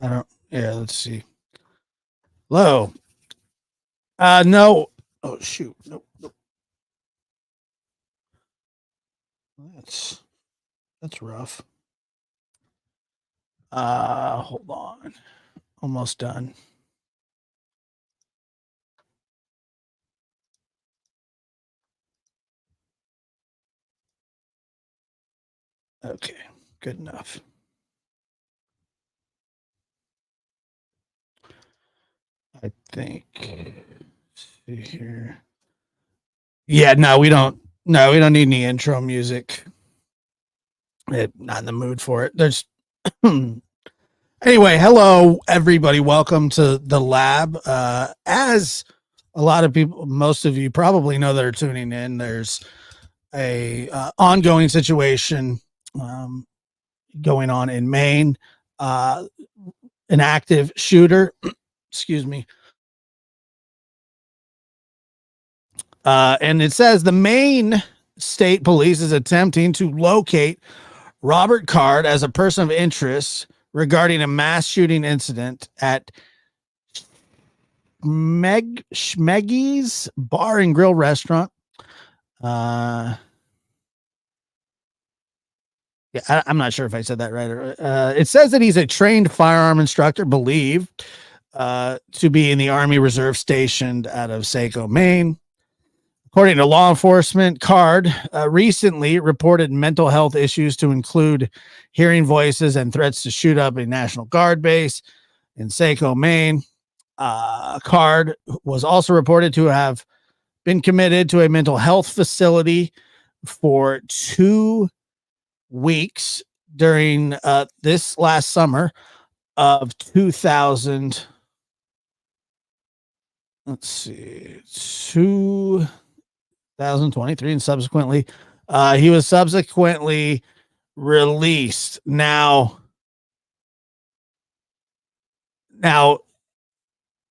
I don't. Yeah, let's see. Hello. No. Oh shoot. Nope. Nope. That's rough. Hold on. Almost done. Okay, good enough. I think. Let's see here. Yeah, no, we don't. No, we don't need any intro music. Not in the mood for it. There's. Anyway, hello everybody. Welcome to the lab. As a lot of people, most of you probably know that are tuning in. There's a ongoing situation going on in Maine. An active shooter. Excuse me. And it says the Maine State Police is attempting to locate Robert Card as a person of interest regarding a mass shooting incident at Schmeggy's Bar and Grill Restaurant. Yeah, I'm not sure if I said that right. It says that he's a trained firearm instructor, believed to be in the Army Reserve stationed out of Saco, Maine. According to law enforcement, Card recently reported mental health issues to include hearing voices and threats to shoot up a National Guard base in Saco, Maine. Card was also reported to have been committed to a mental health facility for 2 weeks during this last summer of 2000. Let's see, 2023, and subsequently, he was subsequently released. Now,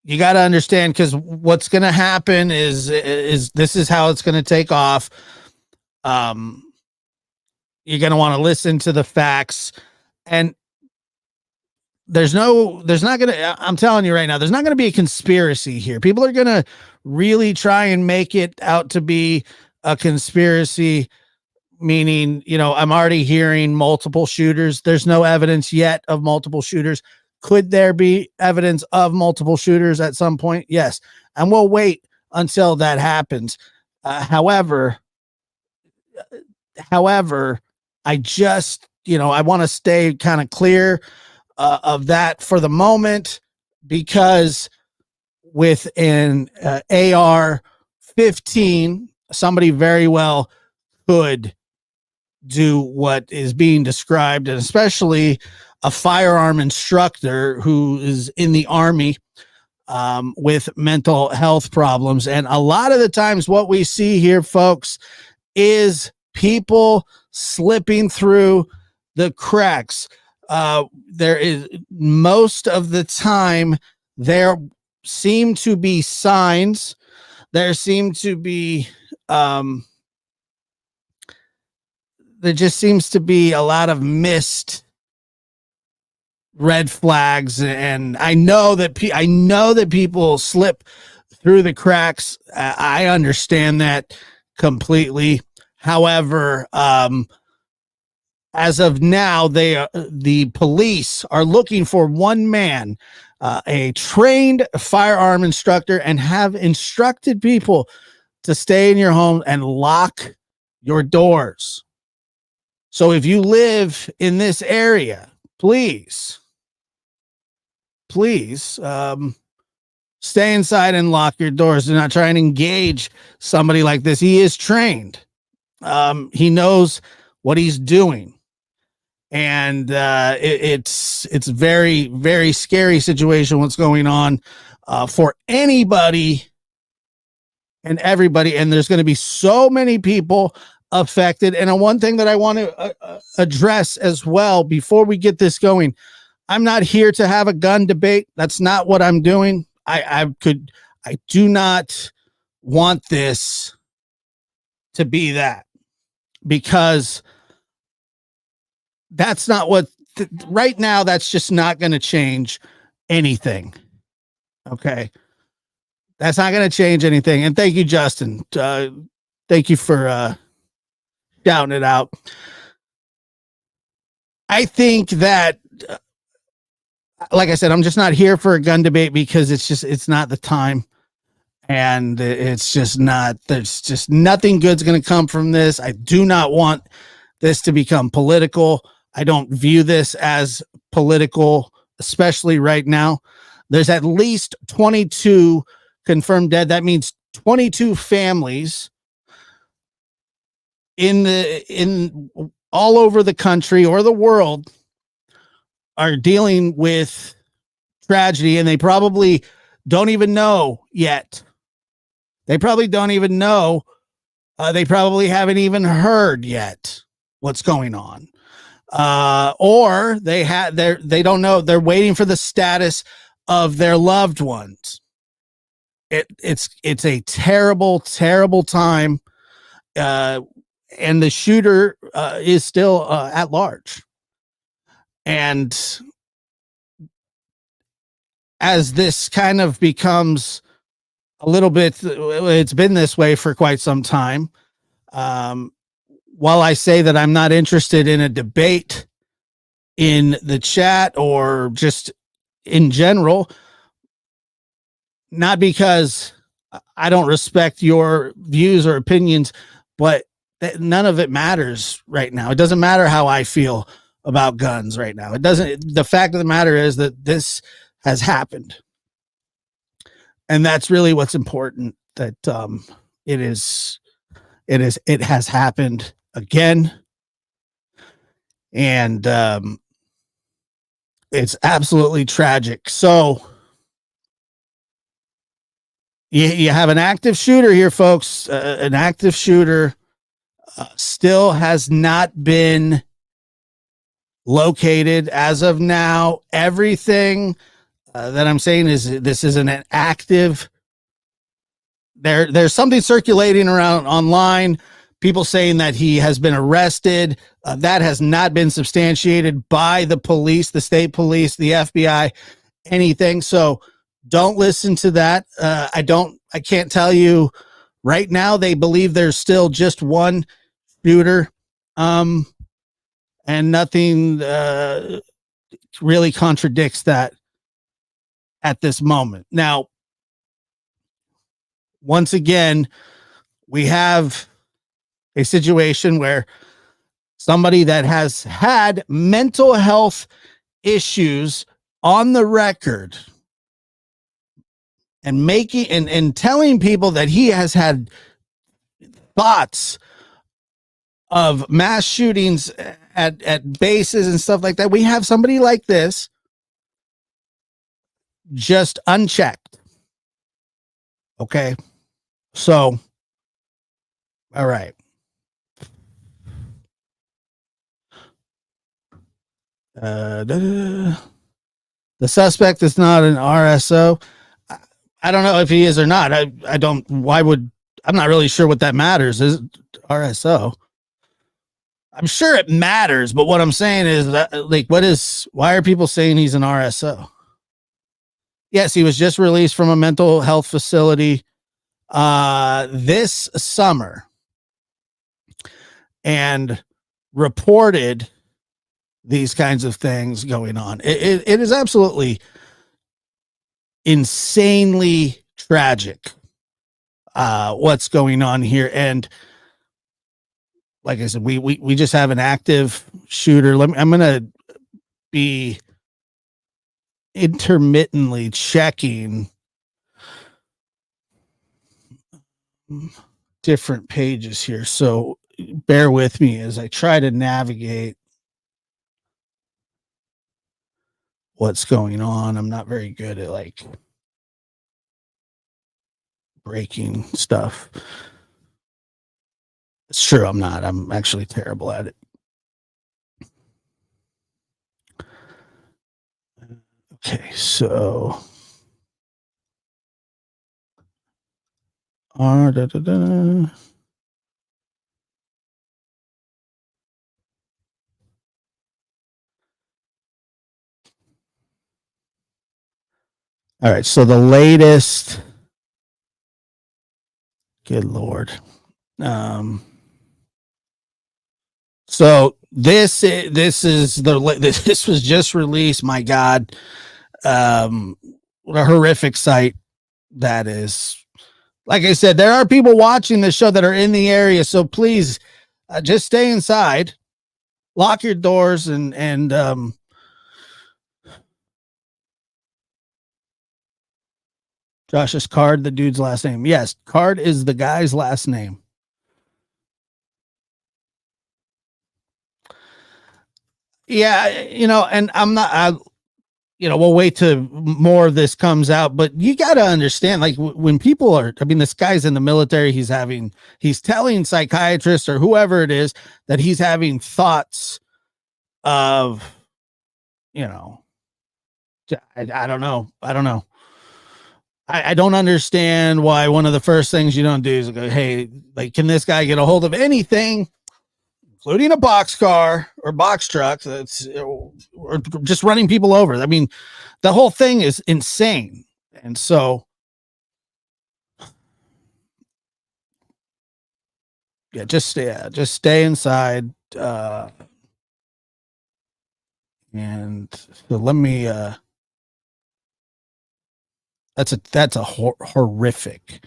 you got to understand, because what's going to happen is this is how it's going to take off. You're going to want to listen to the facts, and I'm telling you right now, there's not going to be a conspiracy here. People are going to really try and make it out to be a conspiracy, meaning, I'm already hearing multiple shooters. There's no evidence yet of multiple shooters. Could there be evidence of multiple shooters at some point? Yes. And we'll wait until that happens. However, I just, I want to stay kind of clear of that for the moment, because with an AR-15, somebody very well could do what is being described, and especially a firearm instructor who is in the Army with mental health problems. And a lot of the times what we see here, folks, is people slipping through the cracks. There is, most of the time, there seem to be signs. There seem to be there just seems to be a lot of missed red flags, and I know that people slip through the cracks. I understand that completely. However, as of now, the police are looking for one man, a trained firearm instructor, and have instructed people to stay in your home and lock your doors. So if you live in this area, please stay inside and lock your doors. Do not try and engage somebody like this. He is trained. He knows what he's doing. And it's very, very scary situation what's going on for anybody and everybody. And there's going to be so many people affected. And one thing that I want to address as well before we get this going, I'm not here to have a gun debate. That's not what I'm doing. I do not want this to be that, because that's not what right now, that's just not going to change anything. Okay. That's not going to change anything. And thank you, Justin. Thank you for shouting it out. I think that, like I said, I'm just not here for a gun debate because it's not the time. And it's just not, there's just nothing good's going to come from this. I do not want this to become political. I don't view this as political, especially right now. There's at least 22 confirmed dead. That means 22 families in all over the country or the world are dealing with tragedy, and they probably don't even know yet. They probably don't even know. They probably haven't even heard yet what's going on. Or they don't know. They're waiting for the status of their loved ones. It's a terrible, terrible time. And the shooter is still at large. And as this kind of becomes a little bit, it's been this way for quite some time. While I say that I'm not interested in a debate in the chat or just in general, not because I don't respect your views or opinions, but none of it matters right now. It doesn't matter how I feel about guns right now. It doesn't. The fact of the matter is that this has happened. And that's really what's important, that it has happened again. And it's absolutely tragic. So you have an active shooter here, folks. An active shooter still has not been located as of now. Everything that I'm saying is this isn't an active. There's something circulating around online. People saying that he has been arrested. That has not been substantiated by the police, the state police, the FBI, anything. So don't listen to that. I can't tell you right now. They believe there's still just one shooter. And nothing really contradicts that at this moment. Now, once again, we have a situation where somebody that has had mental health issues on the record and making and telling people that he has had thoughts of mass shootings at bases and stuff like that. We have somebody like this just unchecked. Okay. So, all right. The suspect is not an RSO. I don't know if he is or not. I don't, I'm not really sure what that matters. Is it RSO? I'm sure it matters, but what I'm saying is that, like, why are people saying he's an RSO? Yes, he was just released from a mental health facility this summer and reported these kinds of things going on. It is absolutely insanely tragic what's going on here. And like I said, we just have an active shooter. I'm going to be intermittently checking different pages here. So bear with me as I try to navigate what's going on. I'm not very good at like breaking stuff. It's true. I'm not. I'm actually terrible at it. Okay, so All right. So the latest. Good Lord. So this is this was just released. My God. What a horrific sight that is. Like I said, there are people watching this show that are in the area, so please just stay inside, lock your doors, and Josh's Card, the dude's last name. Yes, Card is the guy's last name. Yeah, and I'm not. We'll wait till more of this comes out, but you got to understand, like when people are, I mean, this guy's in the military, he's telling psychiatrists or whoever it is that he's having thoughts of, you know, I don't know. I don't know. I don't understand why one of the first things you don't do is go, hey, like, can this guy get a hold of anything, including a box car or box truck that's or just running people over? I mean, the whole thing is insane. And so, yeah, just stay inside. And so let me. That's a horrific,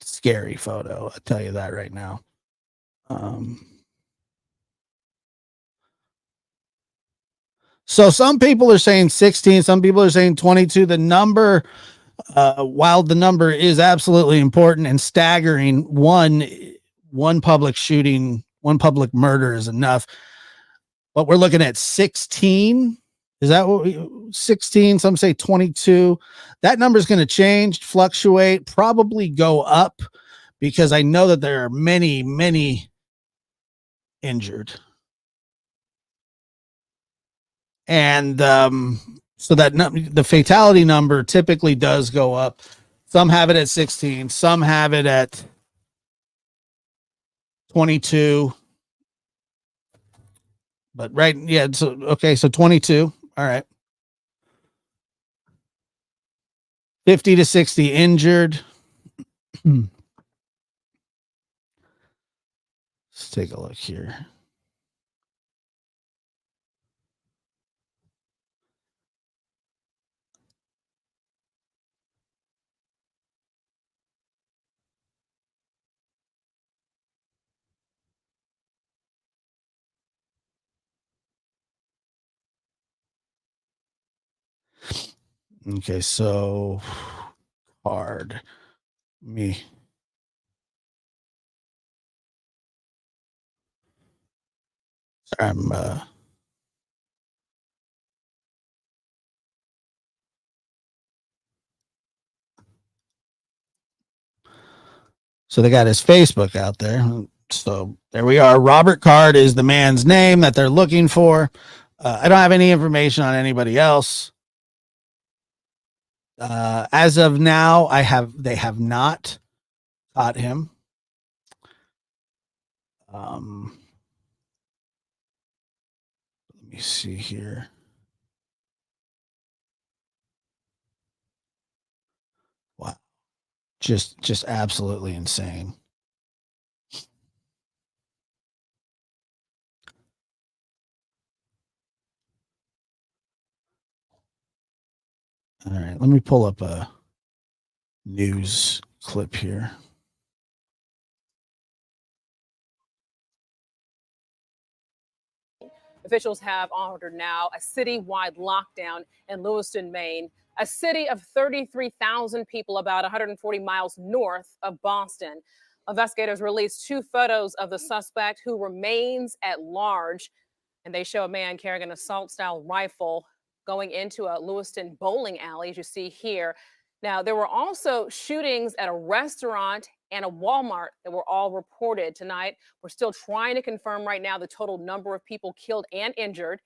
scary photo. I'll tell you that right now. So some people are saying 16, some people are saying 22. The number, while the number is absolutely important and staggering, one public shooting, one public murder is enough. But we're looking at 16. Is that what 16? Some say 22. That number is going to change, fluctuate, probably go up because I know that there are many, many injured. And so that the fatality number typically does go up. Some have it at 16, some have it at 22. But right, yeah, so okay, so 22. All right. 50 to 60 injured. Let's take a look here. Okay, so hard. Me. Sorry, I'm so they got his Facebook out there. So there we are. Robert Card is the man's name that they're looking for. I don't have any information on anybody else. As of now, they have not caught him. Let me see here. Wow. Just absolutely insane. All right, let me pull up a news clip here. Officials have ordered now a citywide lockdown in Lewiston, Maine, a city of 33,000 people about 140 miles north of Boston. Investigators released 2 photos of the suspect who remains at large, and they show a man carrying an assault-style rifle going into a Lewiston bowling alley, as you see here. Now, there were also shootings at a restaurant and a Walmart that were all reported tonight. We're still trying to confirm right now the total number of people killed and injured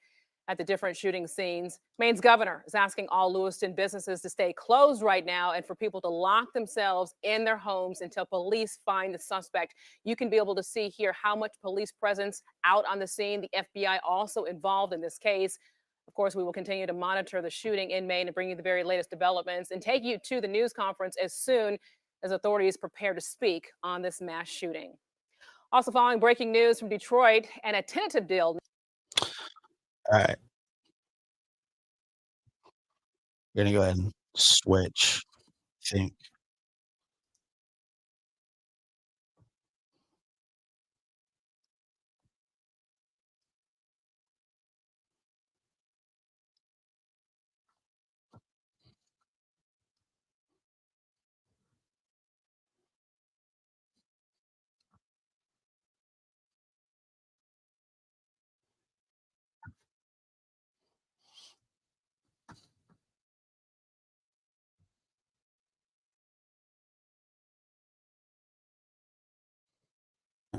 at the different shooting scenes. Maine's governor is asking all Lewiston businesses to stay closed right now and for people to lock themselves in their homes until police find the suspect. You can be able to see here how much police presence out on the scene. The FBI also involved in this case. Of course, we will continue to monitor the shooting in Maine and bring you the very latest developments and take you to the news conference as soon as authorities prepare to speak on this mass shooting. Also, following breaking news from Detroit and a tentative deal. All right. We're going to go ahead and switch. I think.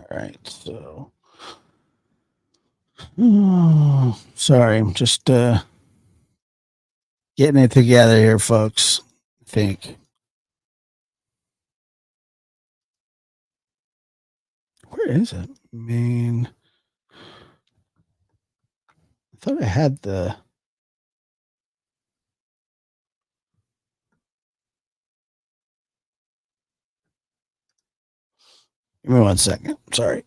All right, so sorry, I'm just getting it together here, folks. I think. Where is it? Maine. I thought I had the. Give me 1 second. Sorry.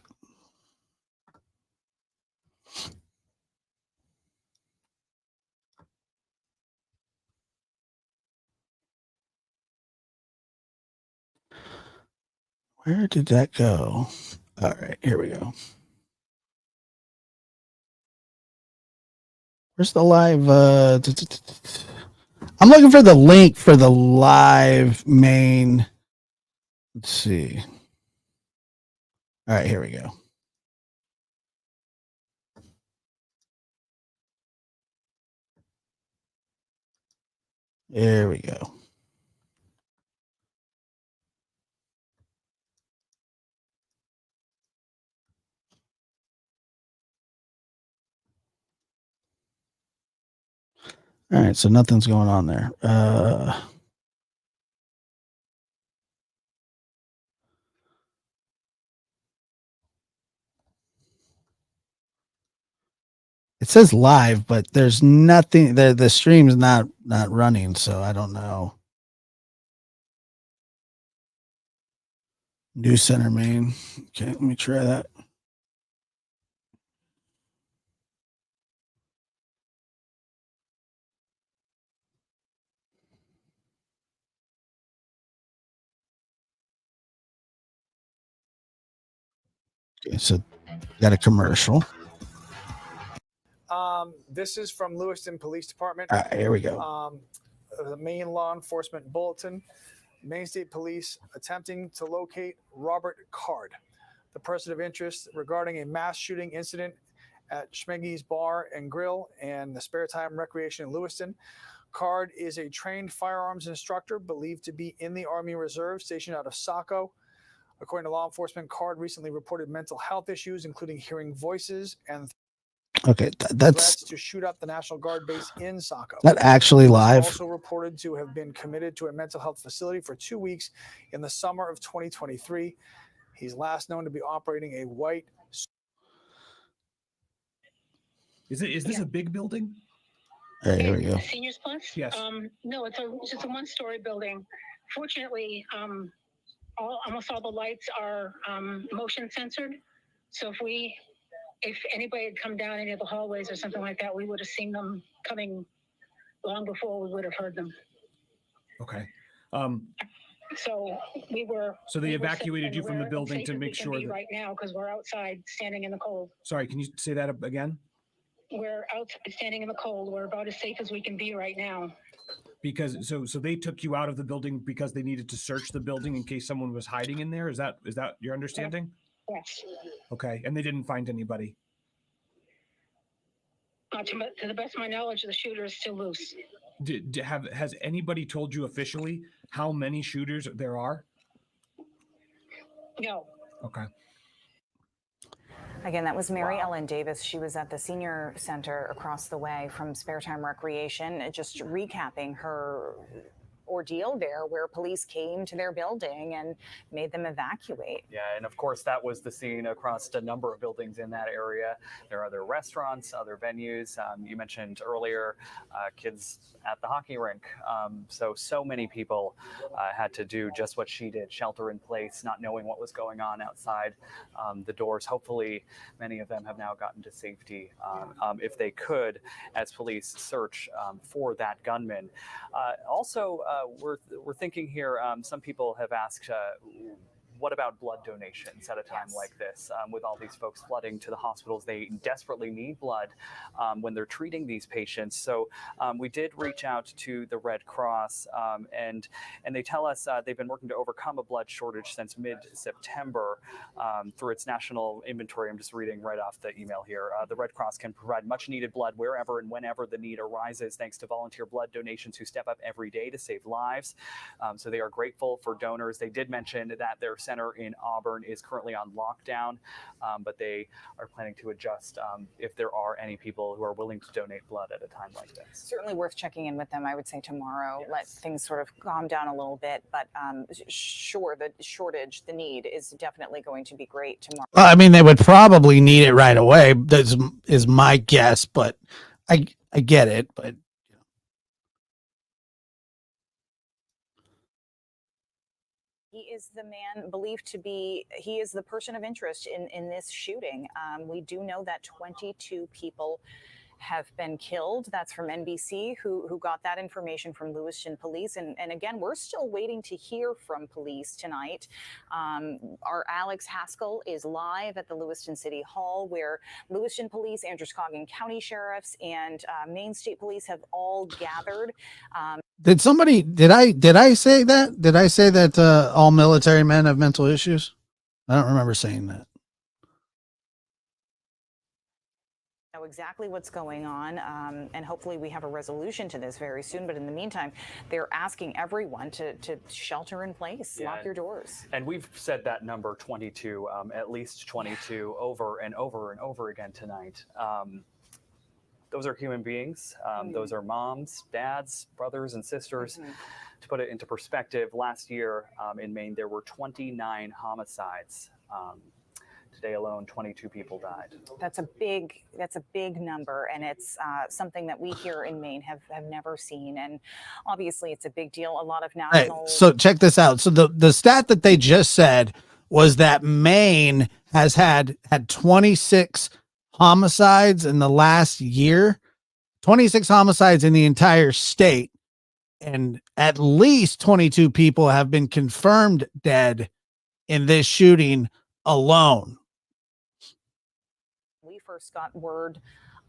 Where did that go? All right, here we go. Where's the live? I'm looking for the link for the live Maine. Let's see. All right, here we go. There we go. All right, so nothing's going on there. It says live, but there's nothing. The stream's not running, so I don't know. News Center, Maine. Okay, let me try that. Okay, so got a commercial. This is from Lewiston Police Department. All right, here we go. The Maine Law Enforcement Bulletin. Maine State Police attempting to locate Robert Card, the person of interest regarding a mass shooting incident at Schmeggy's Bar and Grill and the Spare Time Recreation in Lewiston. Card is a trained firearms instructor believed to be in the Army Reserve stationed out of Saco. According to law enforcement, Card recently reported mental health issues, including hearing voices and okay, that's to shoot up the National Guard base in Saco. That actually live. Also reported to have been committed to a mental health facility for 2 weeks in the summer of 2023. He's last known to be operating a white. Is this a big building? All right, here we go. Seniors Plus? Yes. No, it's just a one-story building. Fortunately, almost all the lights are motion censored. So if anybody had come down any of the hallways or something like that, we would have seen them coming long before we would have heard them. Okay. So So they evacuated you from the building to make sure that. Right now, because we're outside standing in the cold. Sorry, can you say that again? We're outside standing in the cold. We're about as safe as we can be right now. Because so they took you out of the building because they needed to search the building in case someone was hiding in there. Is that your understanding? Yes. Okay, and they didn't find anybody. To the best of my knowledge, the shooter is still loose. Has anybody told you officially how many shooters there are? No. Okay. Again, that was Mary Ellen Davis. She was at the senior center across the way from Spare Time Recreation, just recapping her ordeal there where police came to their building and made them evacuate. Yeah, and of course that was the scene across a number of buildings in that area. There are other restaurants, other venues. You mentioned earlier kids at the hockey rink. So many people had to do just what she did, shelter in place, not knowing what was going on outside the doors. Hopefully many of them have now gotten to safety if they could, as police search for that gunman. Also, we're thinking here, some people have asked, what about blood donations at a time like this? With all these folks flooding to the hospitals, they desperately need blood when they're treating these patients. So we did reach out to the Red Cross, and they tell us they've been working to overcome a blood shortage since mid-September through its national inventory. I'm just reading right off the email here. The Red Cross can provide much needed blood wherever and whenever the need arises, thanks to volunteer blood donations who step up every day to save lives. So they are grateful for donors. They did mention that their center in Auburn is currently on lockdown, but they are planning to adjust if there are any people who are willing to donate blood at a time like this. Certainly worth checking in with them, I would say, tomorrow. Let things sort of calm down a little bit. But sure, the shortage, the need is definitely going to be great tomorrow. Well, I mean, they would probably need it right away. That is my guess, but I get it. But he is the man believed to be, he is the person of interest in this shooting. We do know that 22 people have been killed. That's from NBC, who got that information from Lewiston police. And again, we're still waiting to hear from police tonight. Our Alex Haskell is live at the Lewiston City Hall, where Lewiston police, Androscoggin County sheriffs, and Maine State Police have all gathered. did I say that? Did I say that all military men have mental issues? I don't remember saying that. Know exactly what's going on, and hopefully we have a resolution to this very soon. But in the meantime, they're asking everyone to shelter in place, lock your doors. And we've said that number 22, at least 22, over and over and over again tonight. Those are human beings. Those are moms, dads, brothers, and sisters. To put it into perspective, last year in Maine, there were 29 homicides. Today alone, 22 people died. That's a big number, and it's something that we here in Maine have never seen. And obviously, it's a big deal. A lot of national. Hey, so check this out. So the stat that they just said was that Maine has had 26 homicides in the last year, 26 homicides in the entire state, and at least 22 people have been confirmed dead in this shooting alone. We first got word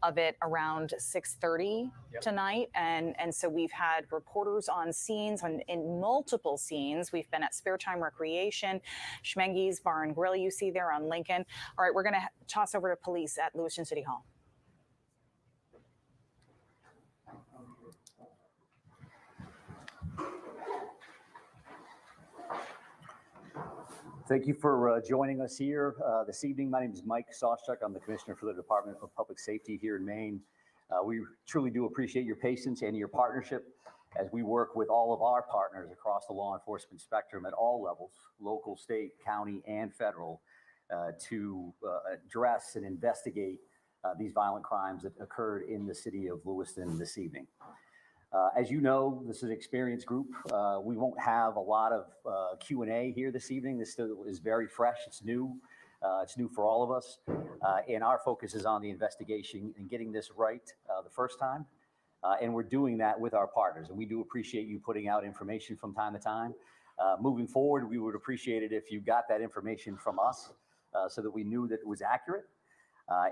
of it around 6:30 tonight, and so we've had reporters on scenes, in multiple scenes. We've been at Spare Time Recreation, Schmenge's Bar and Grill, you see there on Lincoln. All right, we're going to toss over to police at Lewiston City Hall. Thank you for joining us here this evening. My name is Mike Sawchuk. I'm the Commissioner for the Department of Public Safety here in Maine. We truly do appreciate your patience and your partnership as we work with all of our partners across the law enforcement spectrum at all levels, local, state, county, and federal, to address and investigate these violent crimes that occurred in the city of Lewiston this evening. As you know, this is an experienced group. We won't have a lot of Q&A here this evening. This still is very fresh. It's new. It's new for all of us. And our focus is on the investigation and getting this right the first time. And we're doing that with our partners. And we do appreciate you putting out information from time to time. Moving forward, we would appreciate it if you got that information from us so that we knew that it was accurate.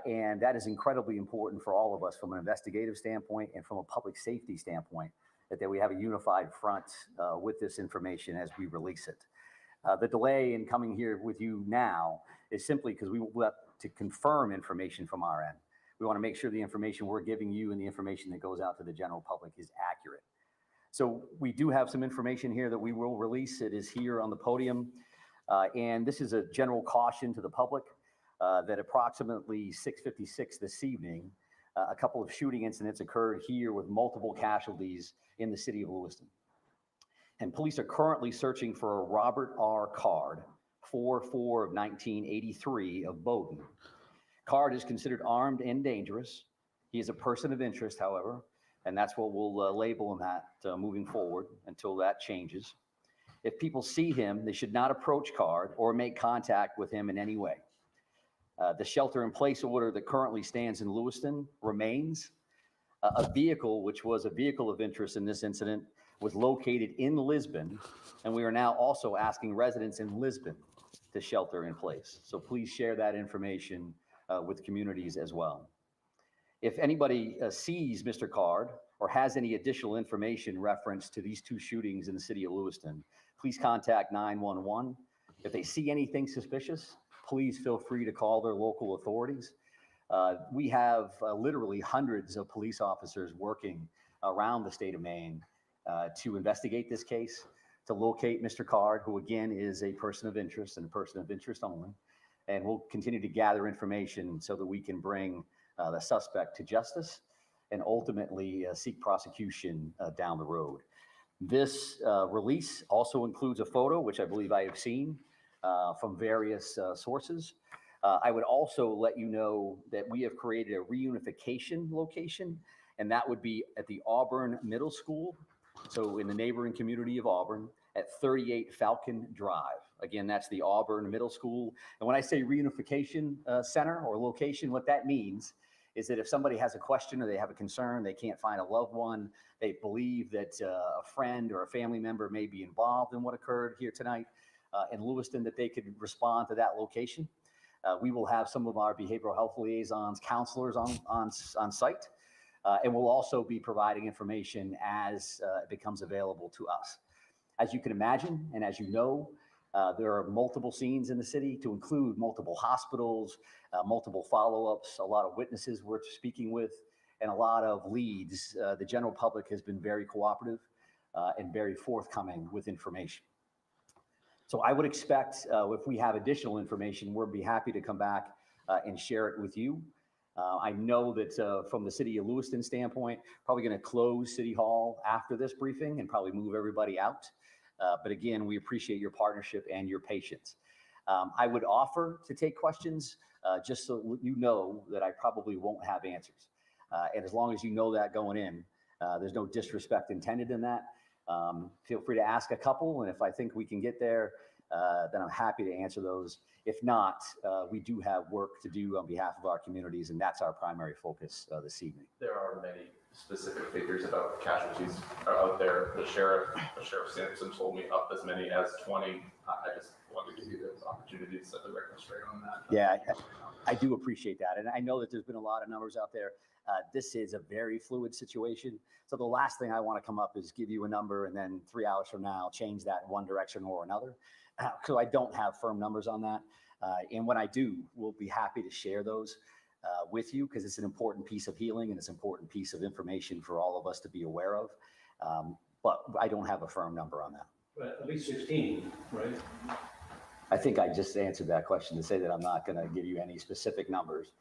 And that is incredibly important for all of us from an investigative standpoint and from a public safety standpoint, that we have a unified front with this information as we release it. The delay in coming here with you now is simply because we want to confirm information from our end. We want to make sure the information we're giving you and the information that goes out to the general public is accurate. So we do have some information here that we will release. It is here on the podium. And this is a general caution to the public. That approximately 6:56 this evening, a couple of shooting incidents occurred here with multiple casualties in the city of Lewiston. And police are currently searching for a Robert R. Card, 4/4 of 1983 of Bowdoin. Card is considered armed and dangerous. He is a person of interest, however, and that's what we'll label him at moving forward until that changes. If people see him, they should not approach Card or make contact with him in any way. The shelter-in-place order that currently stands in Lewiston remains. A vehicle, which was a vehicle of interest in this incident, was located in Lisbon, and we are now also asking residents in Lisbon to shelter in place. So please share that information with communities as well. If anybody sees Mr. Card or has any additional information reference to these two shootings in the city of Lewiston, please contact 911. If they see anything suspicious, please feel free to call their local authorities. We have literally hundreds of police officers working around the state of Maine to investigate this case, to locate Mr. Card, who again is a person of interest and a person of interest only. And we'll continue to gather information so that we can bring the suspect to justice and ultimately seek prosecution down the road. This release also includes a photo, which I believe I have seen from various sources. I would also let you know that we have created a reunification location, and that would be at the Auburn Middle School, so in the neighboring community of Auburn, at 38 Falcon Drive. Again, that's the Auburn Middle School. And when I say reunification center or location, what that means is that if somebody has a question or they have a concern, they can't find a loved one, they believe that a friend or a family member may be involved in what occurred here tonight in Lewiston, that they could respond to that location. We will have some of our behavioral health liaisons, counselors on site, and we'll also be providing information as it becomes available to us. As you can imagine, and as you know, there are multiple scenes in the city, to include multiple hospitals, multiple follow-ups, a lot of witnesses we're speaking with, and a lot of leads. The general public has been very cooperative and very forthcoming with information. So I would expect if we have additional information, we'll be happy to come back and share it with you. I know that from the city of Lewiston standpoint, probably going to close City Hall after this briefing and probably move everybody out. But again, we appreciate your partnership and your patience. I would offer to take questions just so you know that I probably won't have answers. And as long as you know that going in, there's no disrespect intended in that. Feel free to ask a couple, and if I think we can get there, then I'm happy to answer those. If not, we do have work to do on behalf of our communities, and that's our primary focus this evening. There are many specific figures about casualties out there. The sheriff Sanderson told me up as many as 20. I just wanted to give you those opportunities to set the record straight on that. Yeah, I do appreciate that. And I know that there's been a lot of numbers out there. This is a very fluid situation. So the last thing I want to come up is give you a number and then 3 hours from now, change that in one direction or another. So I don't have firm numbers on that. And when I do, we'll be happy to share those with you, because it's an important piece of healing and it's an important piece of information for all of us to be aware of. But I don't have a firm number on that. But at least 16, right? I think I just answered that question to say that I'm not going to give you any specific numbers.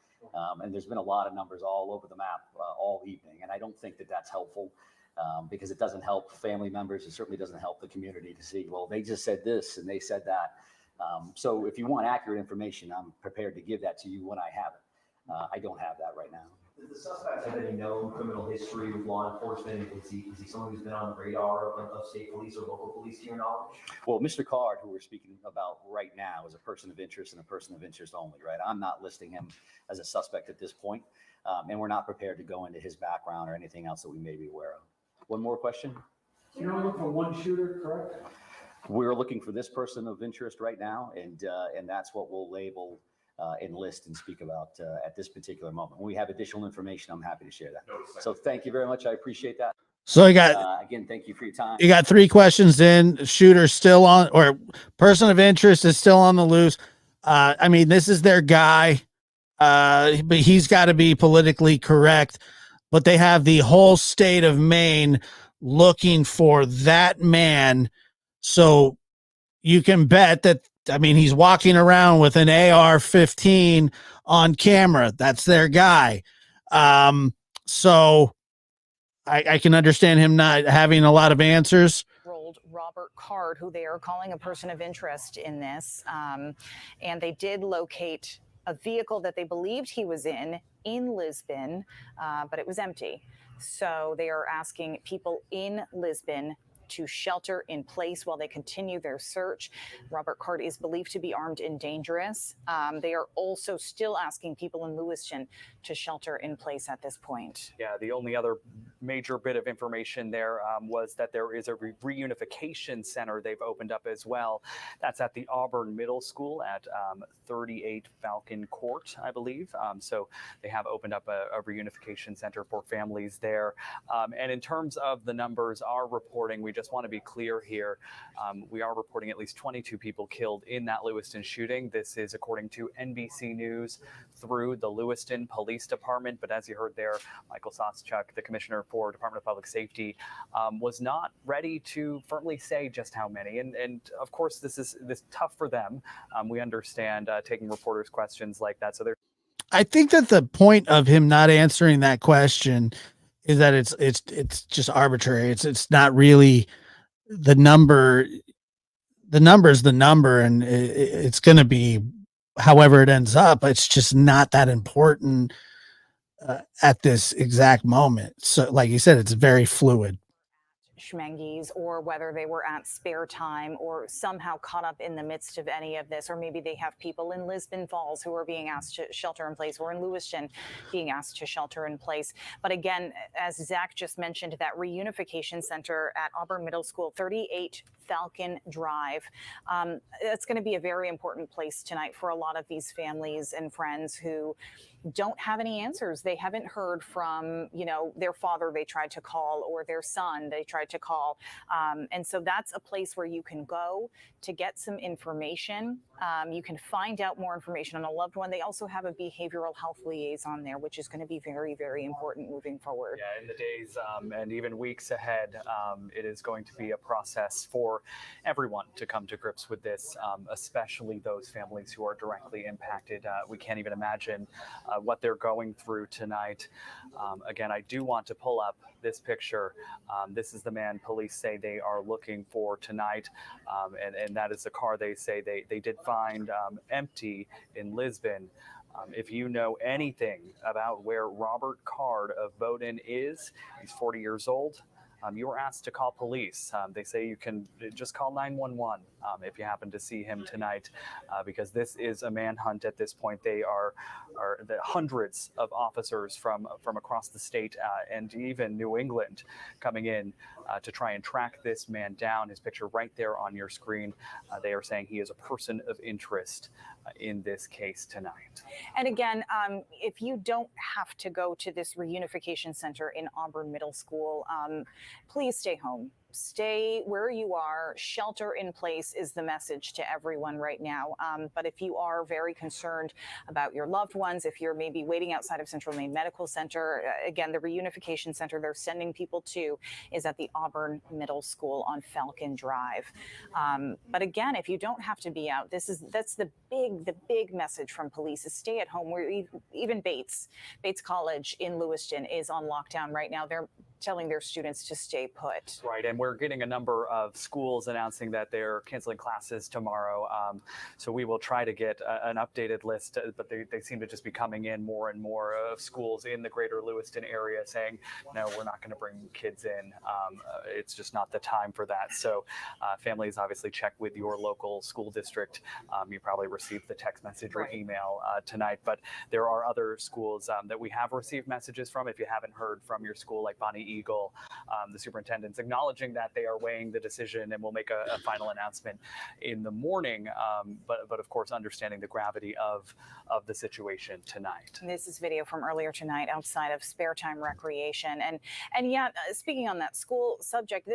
And there's been a lot of numbers all over the map all evening. And I don't think that that's helpful because it doesn't help family members. It certainly doesn't help the community to see, well, they just said this and they said that. So if you want accurate information, I'm prepared to give that to you when I have it. I don't have that right now. Does the suspect have any known criminal history with law enforcement? Is he someone who's been on the radar of state police or local police, to your knowledge? Well, Mr. Card, who we're speaking about right now, is a person of interest and a person of interest only, right? I'm not listing him as a suspect at this point, and we're not prepared to go into his background or anything else that we may be aware of. One more question? You're only looking for one shooter, correct? We're looking for this person of interest right now, and that's what we'll label and list and speak about at this particular moment. When we have additional information, I'm happy to share that. So thank you very much. I appreciate that. So you got again, thank you for your time. You got 3 questions in. Shooter still on, or person of interest is still on the loose. I mean, this is their guy, but he's got to be politically correct. But they have the whole state of Maine looking for that man. So you can bet that, I mean, he's walking around with an AR-15 on camera. That's their guy. So I can understand him not having a lot of answers. Robert Card, who they are calling a person of interest in this. And they did locate a vehicle that they believed he was in Lisbon, but it was empty. So they are asking people in Lisbon to shelter in place while they continue their search. Robert Card is believed to be armed and dangerous. They are also still asking people in Lewiston to shelter in place at this point. Yeah, the only other major bit of information there was that there is a reunification center they've opened up as well. That's at the Auburn Middle School at 38 Falcon Court, I believe. So they have opened up a reunification center for families there. And in terms of the numbers, our reporting, we just want to be clear here. We are reporting at least 22 people killed in that Lewiston shooting. This is according to NBC News through the Lewiston Police Department. But as you heard there, Michael Soschuk, the Commissioner for Department of Public Safety, was not ready to firmly say just how many. And of course, this is tough for them. We understand taking reporters' questions like that. So I think that the point of him not answering that question is that it's just arbitrary. It's not really the number. The number is the number, and it's going to be however it ends up. It's just not that important at this exact moment. So, like you said, it's very fluid. Schmenge's, or whether they were at spare time or somehow caught up in the midst of any of this, or maybe they have people in Lisbon Falls who are being asked to shelter in place, or in Lewiston being asked to shelter in place. But again, as Zach just mentioned, that reunification center at Auburn Middle School, 38 Falcon Drive, it's going to be a very important place tonight for a lot of these families and friends who don't have any answers. They haven't heard from, their father they tried to call, or their son they tried to call. And so that's a place where you can go to get some information. You can find out more information on a loved one. They also have a behavioral health liaison there, which is going to be very, very important moving forward. Yeah, in the days and even weeks ahead, it is going to be a process for everyone to come to grips with this, especially those families who are directly impacted. We can't even imagine what they're going through tonight. Again, I do want to pull up this picture. This is the man police say they are looking for tonight, and that is the car they say they did find empty in Lisbon. If you know anything about where Robert Card of Bowdoin is, he's 40 years old. You were asked to call police. They say you can just call 911 if you happen to see him tonight, because this is a manhunt at this point. They are the hundreds of officers from across the state and even New England coming in to try and track this man down. His picture right there on your screen. They are saying he is a person of interest in this case tonight. And again, if you don't have to go to this reunification center in Auburn Middle School, please stay home. Stay where you are. Shelter in place is the message to everyone right now. But if you are very concerned about your loved ones, if you're maybe waiting outside of Central Maine Medical Center, again, the reunification center they're sending people to is at the Auburn Middle School on Falcon Drive. But again, if you don't have to be out, that's the big message from police is stay at home. Where even Bates College in Lewiston is on lockdown right now. They're telling their students to stay put. Right, and we're getting a number of schools announcing that they're canceling classes tomorrow. So we will try to get an updated list, but they seem to just be coming in more and more of schools in the greater Lewiston area saying, no, we're not going to bring kids in. It's just not the time for that. So families obviously check with your local school district. You probably received the text message or email tonight, but there are other schools that we have received messages from. If you haven't heard from your school, like Bonnie Eagle, the superintendent's acknowledging that they are weighing the decision and will make a final announcement in the morning. But of course, understanding the gravity of the situation tonight. This is video from earlier tonight outside of Spare Time Recreation. And yet, speaking on that school subject,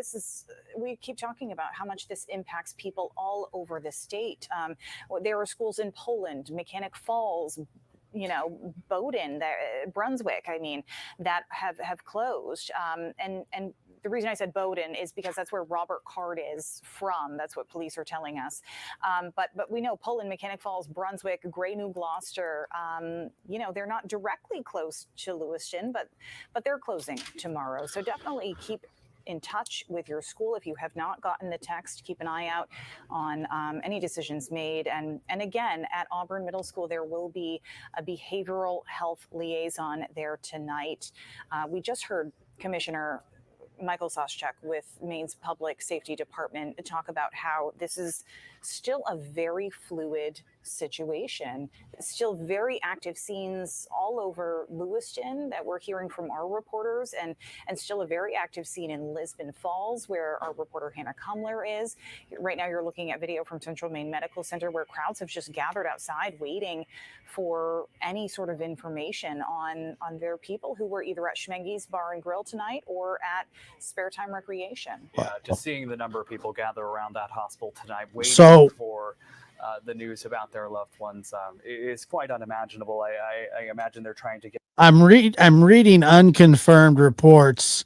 we keep talking about how much this impacts people all over the state. There are schools in Poland, Mechanic Falls, Bowdoin, Brunswick, that have closed. And the reason I said Bowdoin is because that's where Robert Card is from. That's what police are telling us. But we know Poland, Mechanic Falls, Brunswick, Gray, New Gloucester, they're not directly close to Lewiston, but they're closing tomorrow. So definitely keep in touch with your school. If you have not gotten the text, keep an eye out on any decisions made. And again, at Auburn Middle School, there will be a behavioral health liaison there tonight. We just heard Commissioner Michael Soschek with Maine's Public Safety Department talk about how this is still a very fluid situation, still very active scenes all over Lewiston that we're hearing from our reporters, and still a very active scene in Lisbon Falls where our reporter Hannah Kumler is. Right now you're looking at video from Central Maine Medical Center where crowds have just gathered outside waiting for any sort of information on their people who were either at Schmenge's Bar and Grill tonight or at Spare Time Recreation. Yeah, just seeing the number of people gather around that hospital tonight waiting for the news about their loved ones is quite unimaginable. I imagine they're trying to get. I'm reading unconfirmed reports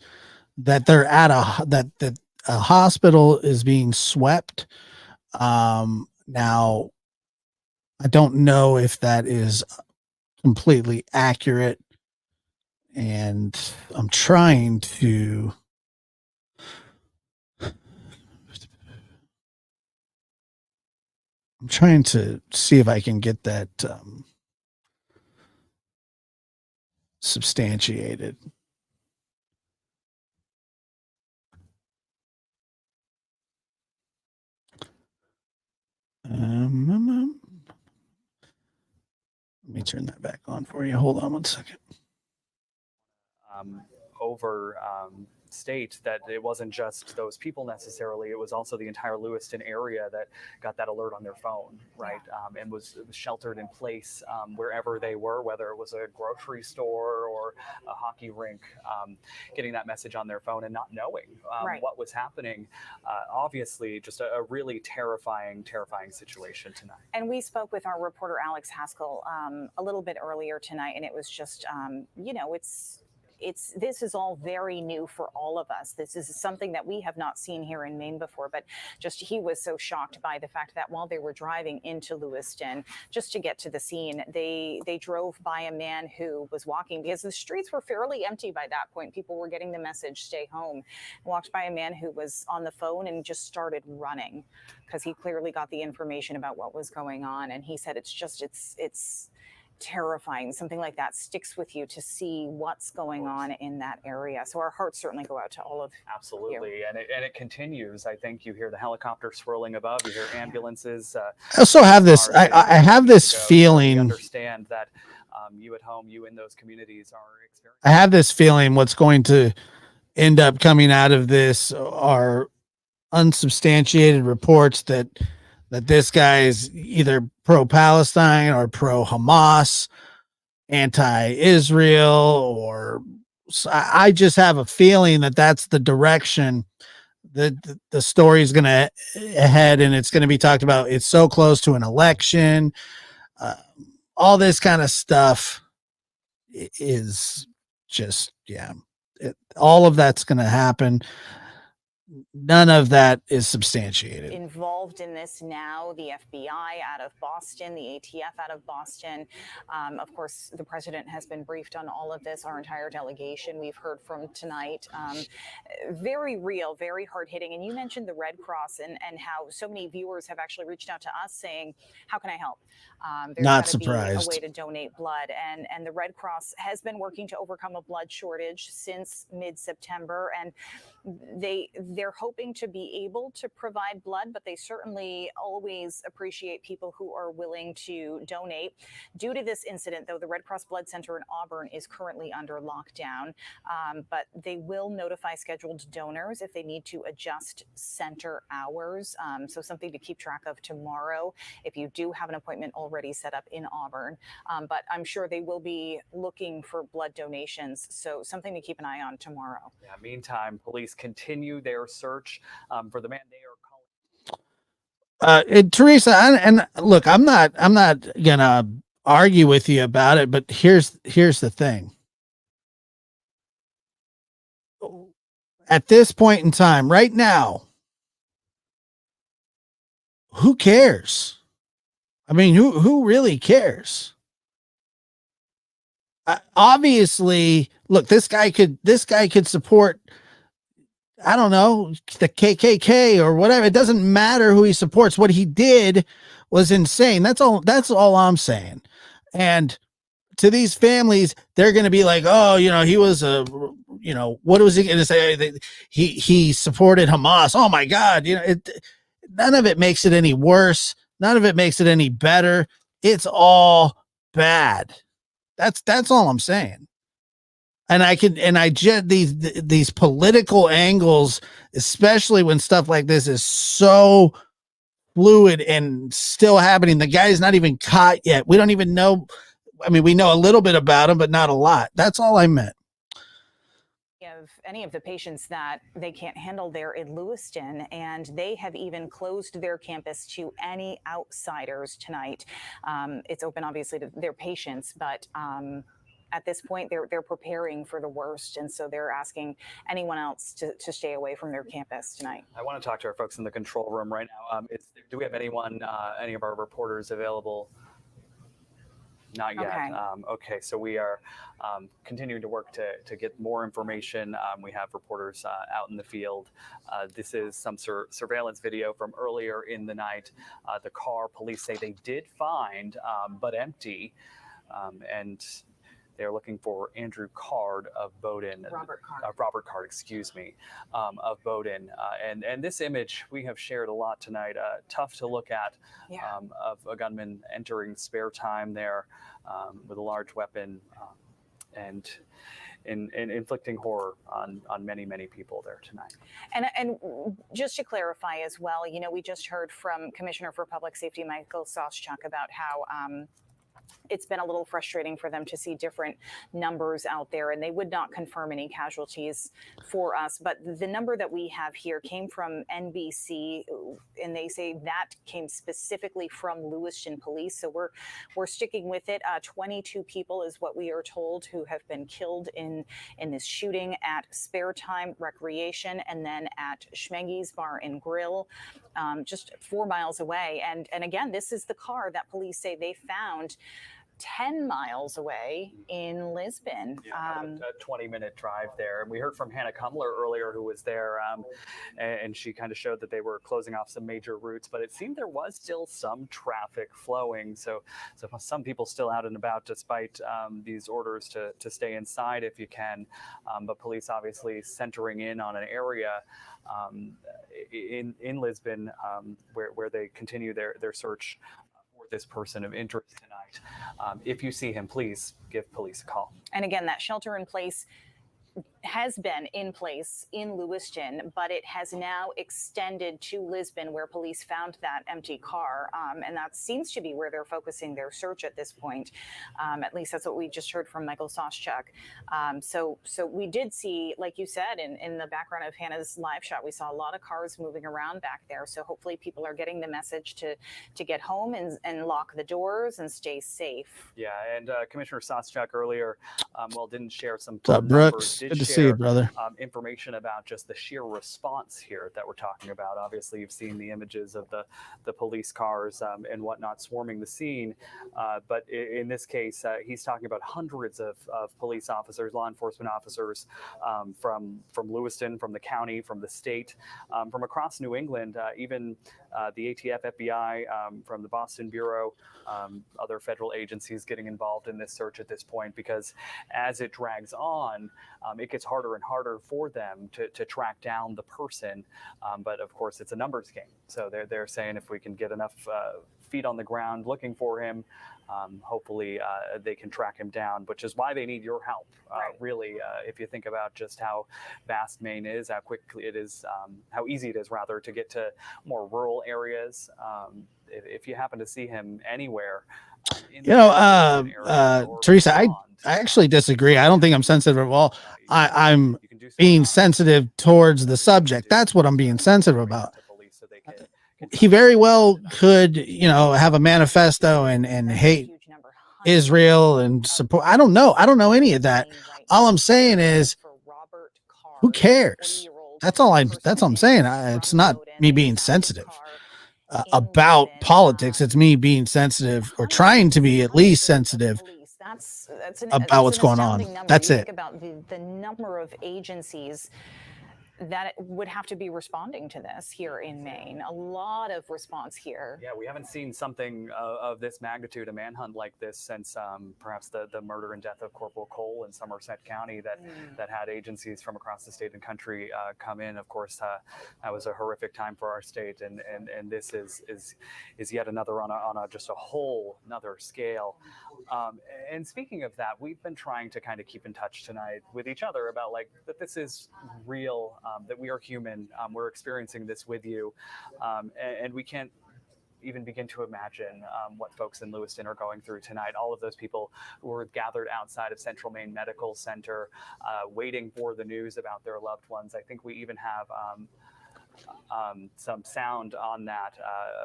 that they're at that a hospital is being swept. Now, I don't know if that is completely accurate, and I'm trying to. I'm trying to see if I can get that substantiated. Let me turn that back on for you. Hold on one second. State that it wasn't just those people necessarily, it was also the entire Lewiston area that got that alert on their phone, right? And was sheltered in place wherever they were, whether it was a grocery store or a hockey rink, getting that message on their phone and not knowing what was happening. Obviously, just a really terrifying situation tonight. And we spoke with our reporter Alex Haskell a little bit earlier tonight, and it was just, this is all very new for all of us. This is something that we have not seen here in Maine before, but just he was so shocked by the fact that while they were driving into Lewiston just to get to the scene, they drove by a man who was walking because the streets were fairly empty by that point. People were getting the message, stay home. Walked by a man who was on the phone and just started running because he clearly got the information about what was going on. And he said, it's terrifying. Something like that sticks with you to see what's going on in that area. So our hearts certainly go out to all of absolutely, you. And it continues. I think you hear the helicopter swirling above. You hear ambulances. I also have this. I have this feeling. We understand that you at home, you in those communities are experiencing. I have this feeling what's going to end up coming out of this are unsubstantiated reports that this guy is either pro-Palestine or pro-Hamas, anti-Israel, or I just have a feeling that that's the direction that the story is going to head, and it's going to be talked about. It's so close to an election. All this kind of stuff is just, all of that's going to happen. None of that is substantiated. Involved in this now, the FBI out of Boston, the ATF out of Boston. Of course, the president has been briefed on all of this, our entire delegation we've heard from tonight. Very real, very hard hitting. And you mentioned the Red Cross and how so many viewers have actually reached out to us saying, how can I help? There's Not gotta surprised. be a way to donate blood. And the Red Cross has been working to overcome a blood shortage since mid-September. And they're hoping to be able to provide blood, but they certainly always appreciate people who are willing to donate. Due to this incident, though, the Red Cross Blood Center in Auburn is currently under lockdown, but they will notify scheduled donors if they need to adjust center hours. So something to keep track of tomorrow if you do have an appointment already set up in Auburn. But I'm sure they will be looking for blood donations. So something to keep an eye on tomorrow. Yeah, meantime, police continue their search for the man they are calling. And Teresa, and look, I'm not gonna argue with you about it, but here's the thing. At this point in time, right now, who cares? I mean, who really cares? Obviously, look, this guy could support I don't know, the KKK or whatever. It doesn't matter who he supports. What he did was insane. That's all I'm saying. And to these families, they're going to be like, oh, he was what was he going to say? He supported Hamas. Oh my God. None of it makes it any worse. None of it makes it any better. It's all bad. That's all I'm saying. And I get these political angles, especially when stuff like this is so fluid and still happening. The guy's not even caught yet. We don't even know. I mean, we know a little bit about him, but not a lot. That's all I meant. Of any of the patients that they can't handle there in Lewiston, and they have even closed their campus to any outsiders tonight. It's open, obviously, to their patients, but at this point, they're preparing for the worst, and so they're asking anyone else to stay away from their campus tonight. I want to talk to our folks in the control room right now. Do we have anyone, any of our reporters available? Not yet. Okay, so we are continuing to work to get more information. We have reporters out in the field. This is some surveillance video from earlier in the night. The car, police say they did find, but empty, and they're looking for Andrew Card of Bowdoin. Robert Card. Robert Card, excuse me, of Bowdoin. And this image we have shared a lot tonight. Tough to look at, of a gunman entering spare time there with a large weapon and inflicting horror on many, many people there tonight. And just to clarify as well, we just heard from Commissioner for Public Safety Michael Soschuk about how it's been a little frustrating for them to see different numbers out there, and they would not confirm any casualties for us. But the number that we have here came from NBC, and they say that came specifically from Lewiston Police. So we're sticking with it. 22 people is what we are told who have been killed in this shooting at Spare Time Recreation and then at Schmenge's Bar and Grill, just 4 miles away. And again, this is the car that police say they found 10 miles away in Lisbon. A 20-minute drive there. And we heard from Hannah Cumler earlier, who was there, and she kind of showed that they were closing off some major routes, but it seemed there was still some traffic flowing. So some people still out and about, despite these orders to stay inside if you can. But police obviously centering in on an area in Lisbon where they continue their search for this person of interest tonight. If you see him, please give police a call. And again, that shelter in place has been in place in Lewiston, but it has now extended to Lisbon, where police found that empty car. And that seems to be where they're focusing their search at this point. At least that's what we just heard from Michael Soschuk. So we did see, like you said, in the background of Hannah's live shot, we saw a lot of cars moving around back there. So hopefully people are getting the message to get home and lock the doors and stay safe. Yeah, and Commissioner Soschuk earlier, didn't share some What's up, Brooks? Good to see you, brother. Information about just the sheer response here that we're talking about. Obviously, you've seen the images of the police cars and whatnot swarming the scene. But in this case, he's talking about hundreds of police officers, law enforcement officers from Lewiston, from the county, from the state, from across New England, even the ATF, FBI, from the Boston Bureau, other federal agencies getting involved in this search at this point, because as it drags on, it gets harder and harder for them to track down the person. But of course, it's a numbers game. So they're saying if we can get enough feet on the ground looking for him, hopefully they can track him down, which is why they need your help. Really, if you think about just how vast Maine is, how quickly it is, how easy it is rather to get to more rural areas. If you happen to see him anywhere, Teresa, I actually disagree. I don't think I'm sensitive at all. I'm being sensitive towards the subject. That's what I'm being sensitive about. He very well could, have a manifesto and hate Israel and support. I don't know. I don't know any of that. All I'm saying is, who cares? That's all I'm saying. It's not me being sensitive about politics. It's me being sensitive, or trying to be at least sensitive about what's going on. That's it. Think about the number of agencies that would have to be responding to this here in Maine. A lot of response here. Yeah, we haven't seen something of this magnitude, a manhunt like this, since perhaps the murder and death of Corporal Cole in Somerset County that had agencies from across the state and country come in. Of course, that was a horrific time for our state, and this is yet another on a just a whole another scale. And speaking of that, we've been trying to kind of keep in touch tonight with each other about like that this is real. That we are human, we're experiencing this with you, and we can't even begin to imagine what folks in Lewiston are going through tonight. All of those people who were gathered outside of Central Maine Medical Center, waiting for the news about their loved ones. I think we even have some sound on that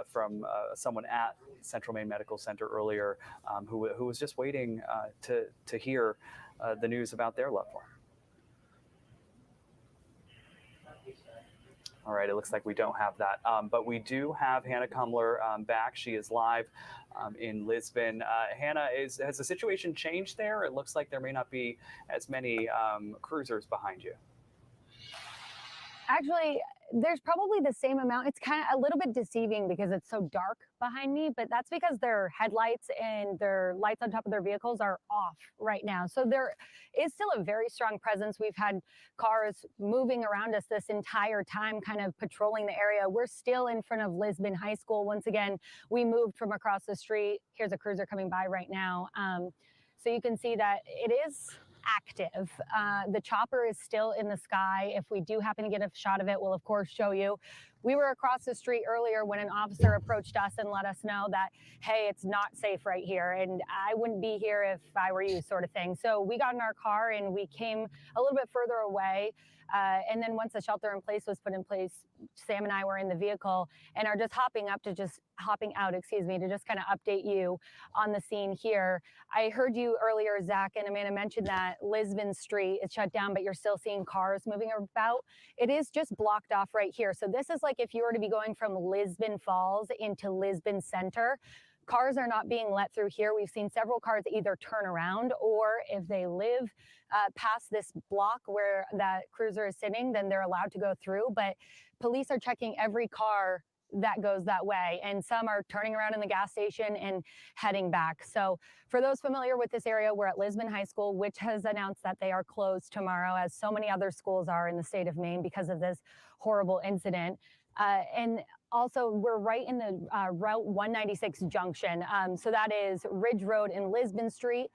from someone at Central Maine Medical Center earlier, who was just waiting to hear the news about their loved one. All right, it looks like we don't have that, but we do have Hannah Kumler back. She is live in Lisbon. Hannah, has the situation changed there? It looks like there may not be as many cruisers behind you. Actually, there's probably the same amount. It's kind of a little bit deceiving because it's so dark behind me, but that's because their headlights and their lights on top of their vehicles are off right now. So there is still a very strong presence. We've had cars moving around us this entire time, kind of patrolling the area. We're still in front of Lisbon High School. Once again, we moved from across the street. Here's a cruiser coming by right now. So you can see that it is active. The chopper is still in the sky. If we do happen to get a shot of it, we'll of course show you. We were across the street earlier when an officer approached us and let us know that, hey, it's not safe right here, and I wouldn't be here if I were you, sort of thing. So we got in our car and we came a little bit further away. And then once the shelter in place was put in place, Sam and I were in the vehicle and are just hopping out, to just kind of update you on the scene here. I heard you earlier, Zach and Amanda, mentioned that Lisbon Street is shut down, but you're still seeing cars moving about. It is just blocked off right here. So this is like if you were to be going from Lisbon Falls into Lisbon Center. Cars are not being let through here. We've seen several cars either turn around, or if they live past this block where that cruiser is sitting, then they're allowed to go through. But police are checking every car that goes that way, and some are turning around in the gas station and heading back. So for those familiar with this area, we're at Lisbon High School, which has announced that they are closed tomorrow, as so many other schools are in the state of Maine because of this horrible incident. And also, we're right in the Route 196 junction. So that is Ridge Road and Lisbon Street,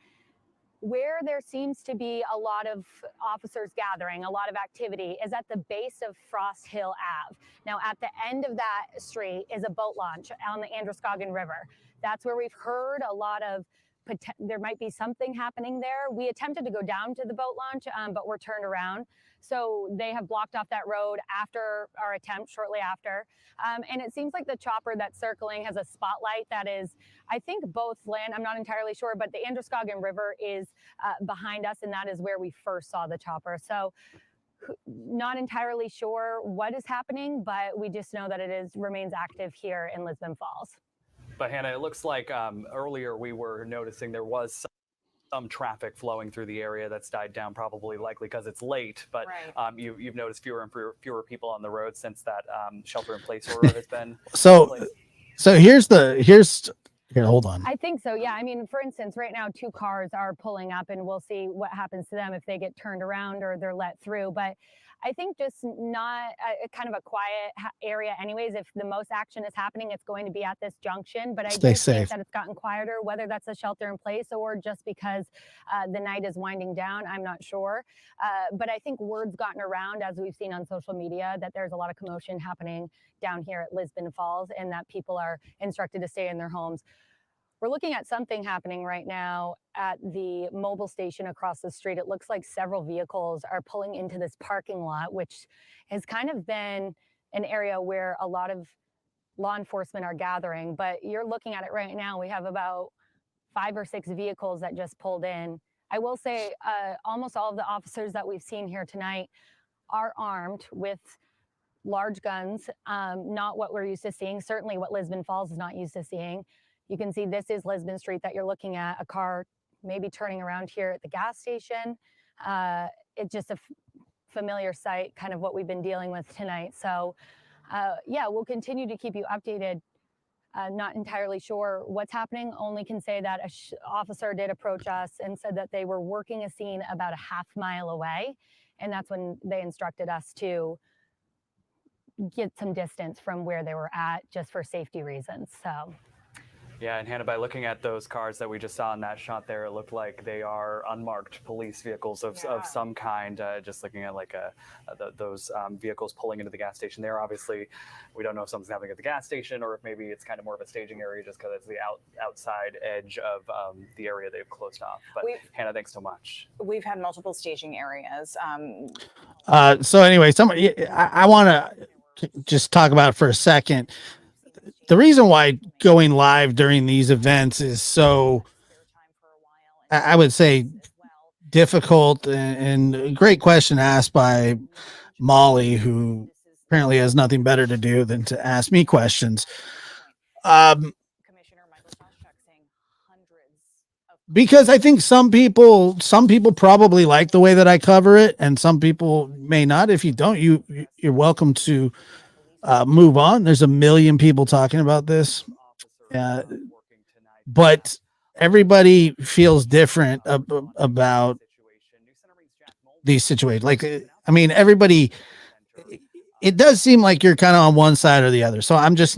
where there seems to be a lot of officers gathering, a lot of activity, is at the base of Frost Hill Ave. Now, at the end of that street is a boat launch on the Androscoggin River. That's where we've heard a lot of there might be something happening there. We attempted to go down to the boat launch, but we're turned around. So they have blocked off that road after our attempt, shortly after. And it seems like the chopper that's circling has a spotlight that is, I think, both land. I'm not entirely sure, but the Androscoggin River is behind us, and that is where we first saw the chopper. So not entirely sure what is happening, but we just know that it remains active here in Lisbon Falls. But Hannah, it looks like earlier we were noticing there was some traffic flowing through the area that's died down, probably likely because it's late. But right. You've noticed fewer and fewer people on the road since that shelter-in-place order has been. So here, hold on. I think so. Yeah. I mean, for instance, right now, 2 cars are pulling up, and we'll see what happens to them if they get turned around or they're let through. But I think just not kind of a quiet area anyways. If the most action is happening, it's going to be at this junction. But I do think that it's gotten quieter, whether that's a shelter in place or just because the night is winding down. I'm not sure. But I think word's gotten around, as we've seen on social media, that there's a lot of commotion happening down here at Lisbon Falls, and that people are instructed to stay in their homes. We're looking at something happening right now at the mobile station across the street. It looks like several vehicles are pulling into this parking lot, which has kind of been an area where a lot of law enforcement are gathering. But you're looking at it right now. We have about 5 or 6 vehicles that just pulled in. I will say almost all of the officers that we've seen here tonight are armed with large guns, not what we're used to seeing, certainly what Lisbon Falls is not used to seeing. You can see this is Lisbon Street that you're looking at, a car maybe turning around here at the gas station. It's just a familiar sight, kind of what we've been dealing with tonight. So yeah, we'll continue to keep you updated. Not entirely sure what's happening, only can say that an officer did approach us and said that they were working a scene about a half mile away. And that's when they instructed us to get some distance from where they were at, just for safety reasons. So Yeah, and Hannah, by looking at those cars that we just saw in that shot there, it looked like they are unmarked police vehicles of some kind. Just looking at like those vehicles pulling into the gas station there. Obviously, we don't know if something's happening at the gas station or if maybe it's kind of more of a staging area just because it's the outside edge of the area they've closed off. But Hannah, thanks so much. We've had multiple staging areas. So anyway, I want to just talk about it for a second. The reason why going live during these events is so, I would say, difficult, and a great question asked by Molly, who apparently has nothing better to do than to ask me questions. Because I think some people probably like the way that I cover it, and some people may not. If you don't, you're welcome to move on. There's a million people talking about this, but everybody feels different about these situations. Like, I mean, everybody, it does seem like you're kind of on one side or the other. So that's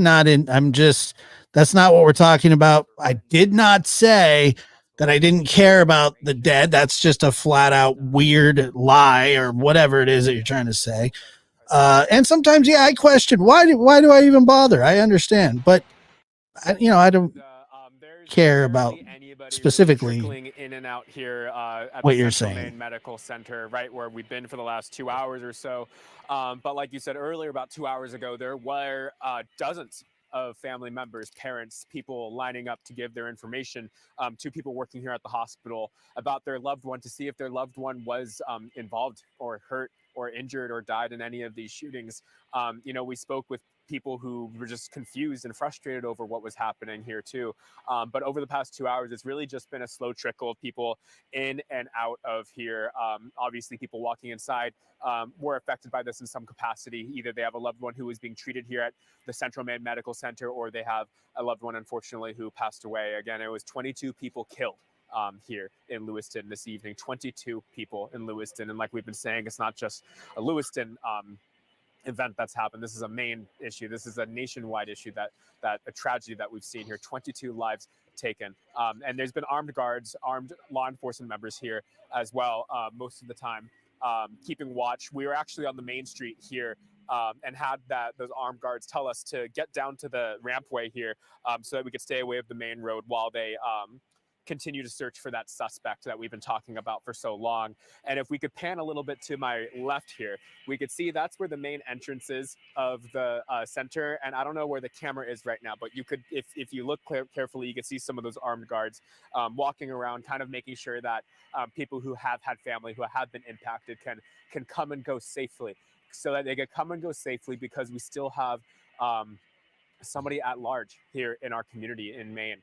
not what we're talking about. I did not say that I didn't care about the dead. That's just a flat out weird lie or whatever it is that you're trying to say. And sometimes, yeah, I question why do I even bother? I understand, but I don't care about specifically in and out here at what the you're Central saying. Maine Medical Center, right where we've been for the last 2 hours or so. But like you said earlier, about 2 hours ago, there were dozens of family members, parents, people lining up to give their information to people working here at the hospital about their loved one, to see if their loved one was involved or hurt or injured or died in any of these shootings. We spoke with people who were just confused and frustrated over what was happening here too. But over the past 2 hours, it's really just been a slow trickle of people in and out of here. Obviously, people walking inside were affected by this in some capacity. Either they have a loved one who is being treated here at the Central Maine Medical Center, or they have a loved one, unfortunately, who passed away. Again, it was 22 people killed here in Lewiston this evening, 22 people in Lewiston. And like we've been saying, it's not just a Lewiston event that's happened. This is a Maine issue. This is a nationwide issue, that a tragedy that we've seen here, 22 lives taken. And there's been armed guards, armed law enforcement members here as well, most of the time, keeping watch. We were actually on the main street here and had those armed guards tell us to get down to the rampway here so that we could stay away from the main road while they continue to search for that suspect that we've been talking about for so long. And if we could pan a little bit to my left here, we could see that's where the main entrance is of the center. And I don't know where the camera is right now, but you could, if you look carefully, you can see some of those armed guards walking around, kind of making sure that people who have had family who have been impacted can come and go safely, so that they can come and go safely, because we still have somebody at large here in our community in Maine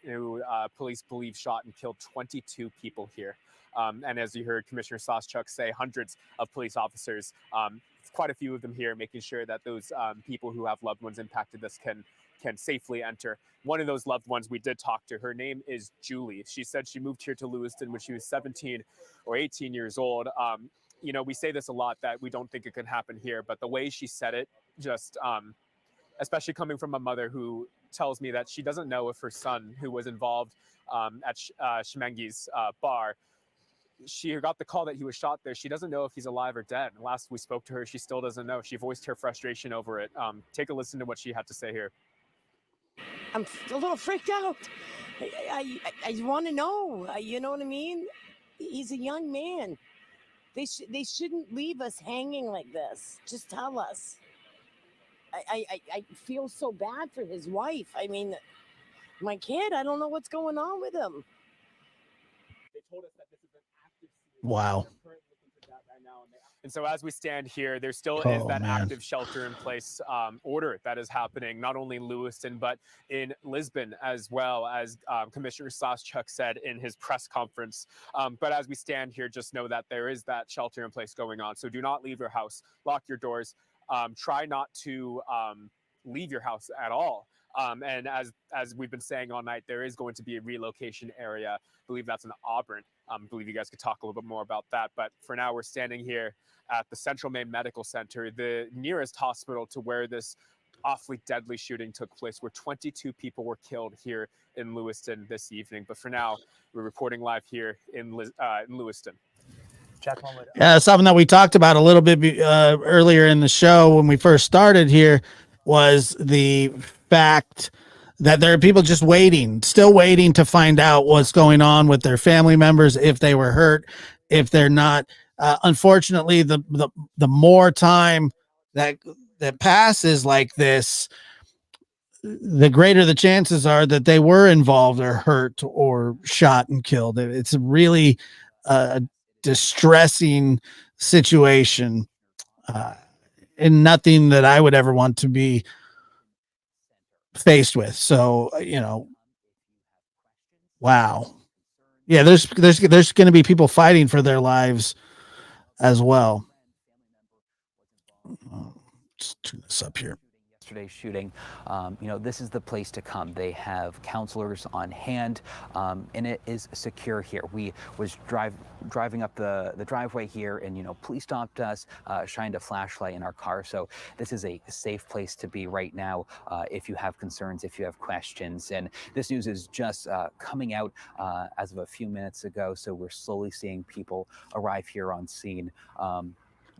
who police believe shot and killed 22 people here. And as you heard Commissioner Soschuk say, hundreds of police officers, quite a few of them here, making sure that those people who have loved ones impacted this can safely enter. One of those loved ones we did talk to, her name is Julie. She said she moved here to Lewiston when she was 17 or 18 years old. We say this a lot, that we don't think it can happen here, but the way she said it, just especially coming from a mother who tells me that she doesn't know if her son, who was involved at Shmengi's bar, she got the call that he was shot there. She doesn't know if he's alive or dead. Last we spoke to her, she still doesn't know. She voiced her frustration over it. Take a listen to what she had to say here. I'm a little freaked out. I want to know. You know what I mean? He's a young man. They shouldn't leave us hanging like this. Just tell us. I feel so bad for his wife. I mean, my kid, I don't know what's going on with him. They told us that this is an active series. Wow. They're currently looking for that right now, and they And so as we stand here, there still is that man. active shelter-in-place order that is happening, not only in Lewiston, but in Lisbon as well, as Commissioner Soschuk said in his press conference. But as we stand here, just know that there is that shelter-in-place going on. So do not leave your house, lock your doors, try not to leave your house at all. And as we've been saying all night, there is going to be a relocation area. I believe that's in Auburn. I believe you guys could talk a little bit more about that. But for now, we're standing here at the Central Maine Medical Center, the nearest hospital to where this awfully deadly shooting took place, where 22 people were killed here in Lewiston this evening. But for now, we're reporting live here in Lewiston. Yeah, something that we talked about a little bit earlier in the show when we first started here was the fact that there are people just still waiting to find out what's going on with their family members, if they were hurt, if they're not. Unfortunately, the more time that passes like this, the greater the chances are that they were involved or hurt or shot and killed. It's really a distressing situation, and nothing that I would ever want to be faced with. So, wow. Yeah, there's going to be people fighting for their lives as well. Let's turn this up here. Yesterday's shooting, this is the place to come. They have counselors on hand, and it is secure here. We was driving up the driveway here, and police stopped us, shined a flashlight in our car. So this is a safe place to be right now. If you have concerns, if you have questions, and this news is just coming out as of a few minutes ago. So we're slowly seeing people arrive here on scene.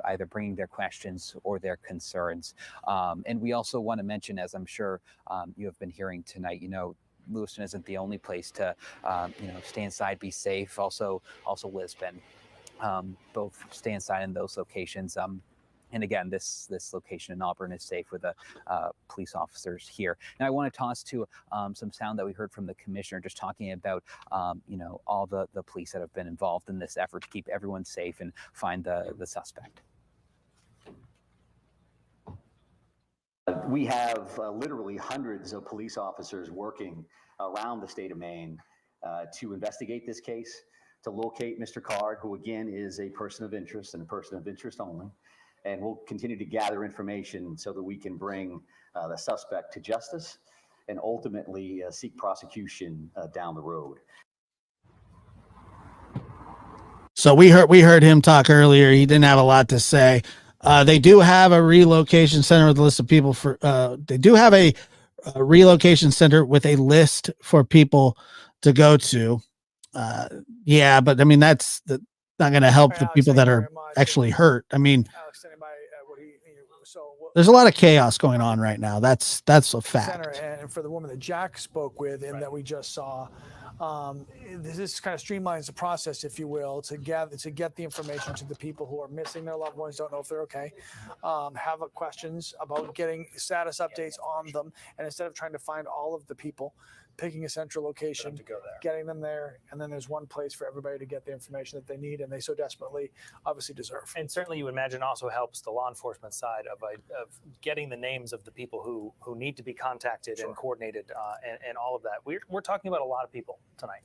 Either bringing their questions or their concerns. And we also want to mention, as I'm sure you have been hearing tonight, Lewiston isn't the only place to, stay inside, be safe. Also Lisbon, both stay inside in those locations. And again, this location in Auburn is safe with the police officers here. Now, I want to toss to some sound that we heard from the commissioner, just talking about, all the police that have been involved in this effort to keep everyone safe and find the suspect. We have literally hundreds of police officers working around the state of Maine to investigate this case, to locate Mr. Card, who again is a person of interest and a person of interest only. And we'll continue to gather information so that we can bring the suspect to justice and ultimately seek prosecution down the road. So we heard him talk earlier. He didn't have a lot to say. They do have a relocation center with a list of people they do have a relocation center with a list for people to go to. Yeah, but I mean, that's not going to help the people that are actually hurt. I mean, there's a lot of chaos going on right now. That's a fact. And for the woman that Jack spoke with and that we just saw, this kind of streamlines the process, if you will, to get the information to the people who are missing their loved ones, don't know if they're okay, have questions about getting status updates on them, and instead of trying to find all of the people, picking a central location, getting them there, and then there's one place for everybody to get the information that they need and they so desperately obviously deserve. And certainly you would imagine also helps the law enforcement side of getting the names of the people who need to be contacted and coordinated and all of that. We're talking about a lot of people tonight.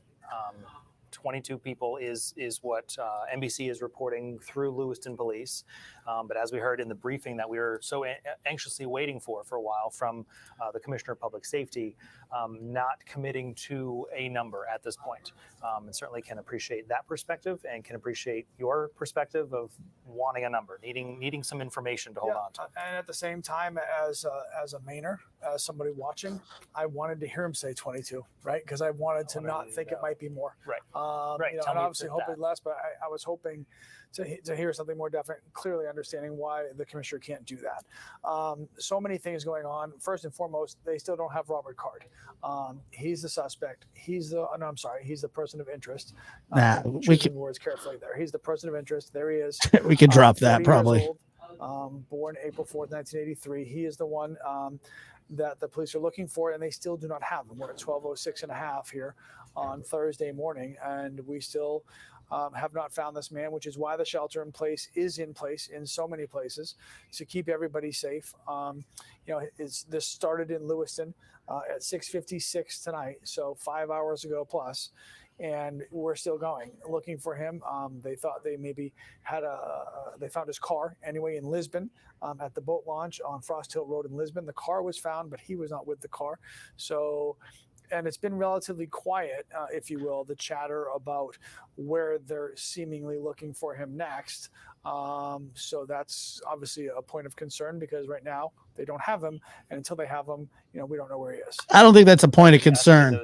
22 people is what NBC is reporting through Lewiston Police. But as we heard in the briefing that we were so anxiously waiting for a while from the Commissioner of Public Safety, not committing to a number at this point. And certainly can appreciate that perspective and can appreciate your perspective of wanting a number, needing some information to hold on to. And at the same time, as a Mainer, as somebody watching, I wanted to hear him say 22, right? Because I wanted to not think it might be more. Right. And obviously hoping less, but I was hoping to hear something more definite, clearly understanding why the commissioner can't do that. So many things going on. First and foremost, they still don't have Robert Card. He's the suspect. He's the person of interest. Choosing words carefully there. He's the person of interest. There he is. We could drop that probably. Born April 4th, 1983. He is the one that the police are looking for, and they still do not have him. We're at 12:06 and a half here on Thursday morning, and we still have not found this man, which is why the shelter in place is in place in so many places to keep everybody safe. This started in Lewiston at 6:56 tonight, so 5 hours ago plus. And we're still going, looking for him. They thought they maybe they found his car anyway in Lisbon at the boat launch on Frost Hill Road in Lisbon. The car was found, but he was not with the car. So, and it's been relatively quiet, if you will, the chatter about where they're seemingly looking for him next. So that's obviously a point of concern because right now they don't have him, and until they have him, we don't know where he is. I don't think that's a point of concern.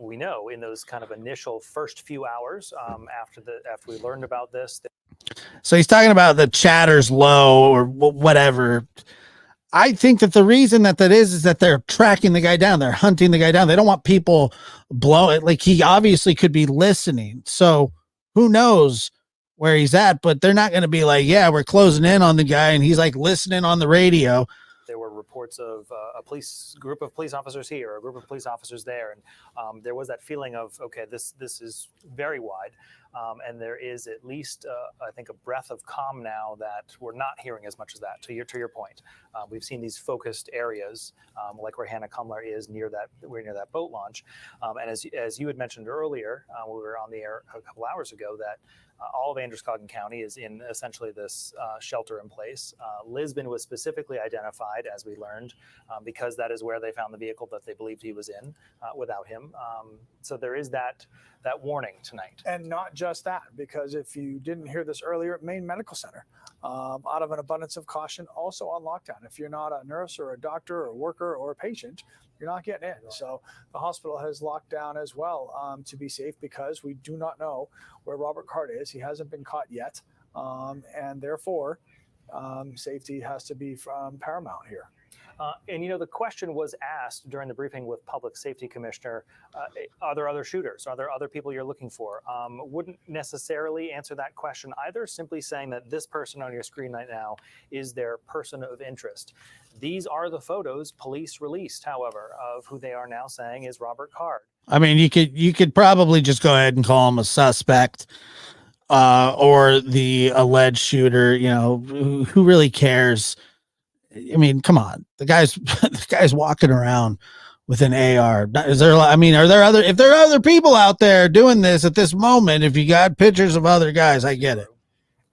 We know in those kind of initial first few hours after we learned about this. So he's talking about the chatter's low or whatever. I think that the reason that is that they're tracking the guy down. They're hunting the guy down. They don't want people blowing. Like, he obviously could be listening. So who knows where he's at, but they're not going to be like, yeah, we're closing in on the guy and he's like listening on the radio. There were reports of a group of police officers here, a group of police officers there, and there was that feeling of, okay, this is very wide, and there is at least, I think, a breath of calm now that we're not hearing as much as that. To your point, we've seen these focused areas, like where Hannah Kumler is near that boat launch, and as you had mentioned earlier, we were on the air a couple hours ago that. All of Androscoggin County is in essentially this shelter in place. Lisbon was specifically identified, as we learned, because that is where they found the vehicle that they believed he was in without him. So there is that warning tonight. And not just that, because if you didn't hear this earlier, Maine Medical Center, out of an abundance of caution, also on lockdown. If you're not a nurse or a doctor or a worker or a patient, you're not getting in. So the hospital has locked down as well to be safe because we do not know where Robert Card is. He hasn't been caught yet. And therefore, safety has to be paramount here. And the question was asked during the briefing with Public Safety Commissioner, are there other shooters? Are there other people you're looking for? Wouldn't necessarily answer that question either, simply saying that this person on your screen right now is their person of interest. These are the photos police released, however, of who they are now saying is Robert Card. I mean, you could probably just go ahead and call him a suspect or the alleged shooter. Who really cares? I mean, come on, the guy's walking around with an AR. Is there? I mean, if there are other people out there doing this at this moment, if you got pictures of other guys, I get it.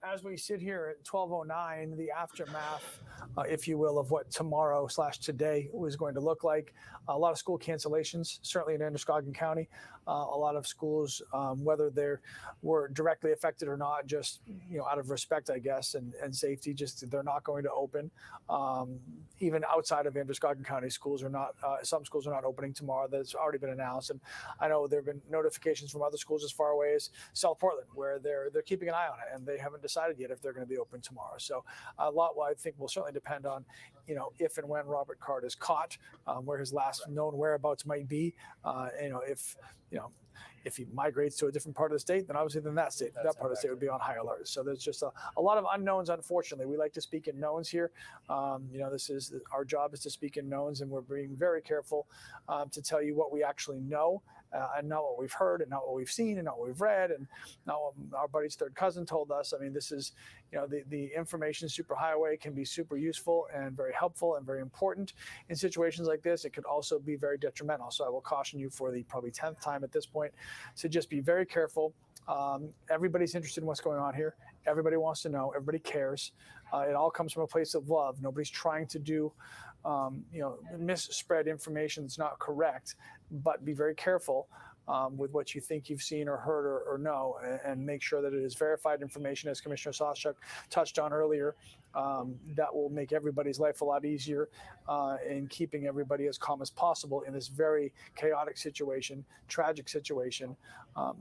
As we sit here at 12:09, the aftermath, if you will, of what tomorrow/today was going to look like. A lot of school cancellations, certainly in Androscoggin County. A lot of schools, whether they were directly affected or not, just out of respect, I guess, and safety, just they're not going to open. Even outside of Androscoggin County, schools are not. Some schools are not opening tomorrow. That's already been announced, and I know there have been notifications from other schools as far away as South Portland, where they're keeping an eye on it, and they haven't decided yet if they're going to be open tomorrow. So a lot, I think, will certainly depend on, if and when Robert Card is caught, where his last known whereabouts might be. If he migrates to a different part of the state, then obviously that part of the state would be on high alert. So there's just a lot of unknowns, unfortunately. We like to speak in knowns here. This is our job is to speak in knowns, and we're being very careful to tell you what we actually know and not what we've heard and not what we've seen and not what we've read and not what our buddy's third cousin told us. I mean, this is, the information superhighway can be super useful and very helpful and very important in situations like this. It could also be very detrimental. So I will caution you for the probably 10th time at this point to just be very careful. Everybody's interested in what's going on here. Everybody wants to know. Everybody cares. It all comes from a place of love. Nobody's trying to do, misspread information that's not correct, but be very careful with what you think you've seen or heard or know, and make sure that it is verified information, as Commissioner Sawchuk touched on earlier. That will make everybody's life a lot easier in keeping everybody as calm as possible in this very chaotic situation, tragic situation.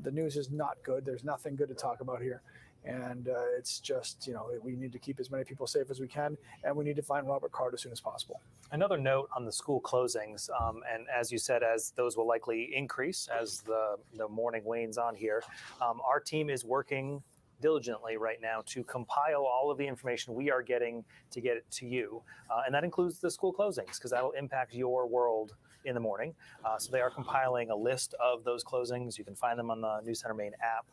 The news is not good. There's nothing good to talk about here. And it's just, we need to keep as many people safe as we can, and we need to find Robert Card as soon as possible. Another note on the school closings, and as you said, as those will likely increase as the morning wanes on here, our team is working diligently right now to compile all of the information we are getting to get it to you. And that includes the school closings, because that will impact your world in the morning. So they are compiling a list of those closings. You can find them on the News Center Maine app.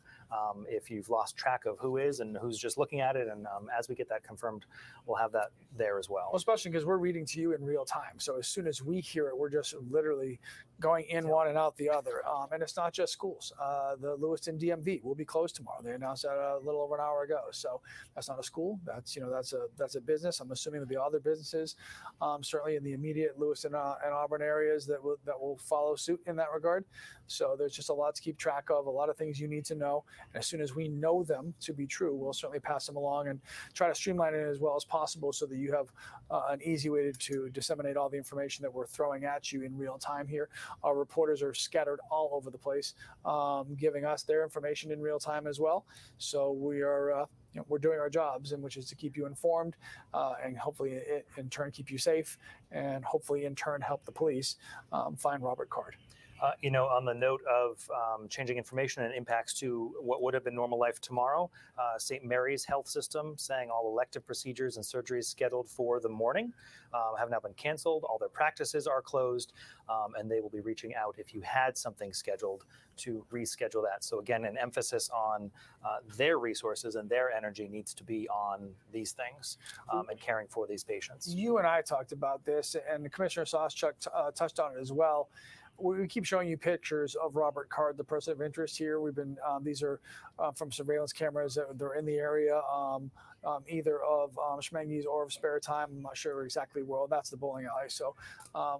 if you've lost track of who is and who's just looking at it. And as we get that confirmed, we'll have that there as well. Well, especially because we're reading to you in real time. So as soon as we hear it, we're just literally going in one and out the other. And it's not just schools. The Lewiston DMV will be closed tomorrow. They announced that a little over an hour ago. So that's not a school. That's that's a business. I'm assuming there'll be other businesses, certainly in the immediate Lewiston and Auburn areas that will follow suit in that regard. So there's just a lot to keep track of, a lot of things you need to know. And as soon as we know them to be true, we'll certainly pass them along and try to streamline it as well as possible so that you have an easy way to disseminate all the information that we're throwing at you in real time here. Our reporters are scattered all over the place, giving us their information in real time as well. So we are we're doing our jobs, and which is to keep you informed and hopefully in turn keep you safe, and hopefully in turn help the police find Robert Card. On the note of changing information and impacts to what would have been normal life tomorrow, St. Mary's Health System saying all elective procedures and surgeries scheduled for the morning have now been canceled. All their practices are closed, and they will be reaching out if you had something scheduled to reschedule that. So again, an emphasis on their resources and their energy needs to be on these things and caring for these patients. You and I talked about this, and Commissioner Soschuk touched on it as well. We keep showing you pictures of Robert Card, the person of interest here. We've been, these are from surveillance cameras that they're in the area, either of Schmenge's or of Spare Time. I'm not sure exactly where. That's the bowling alley. So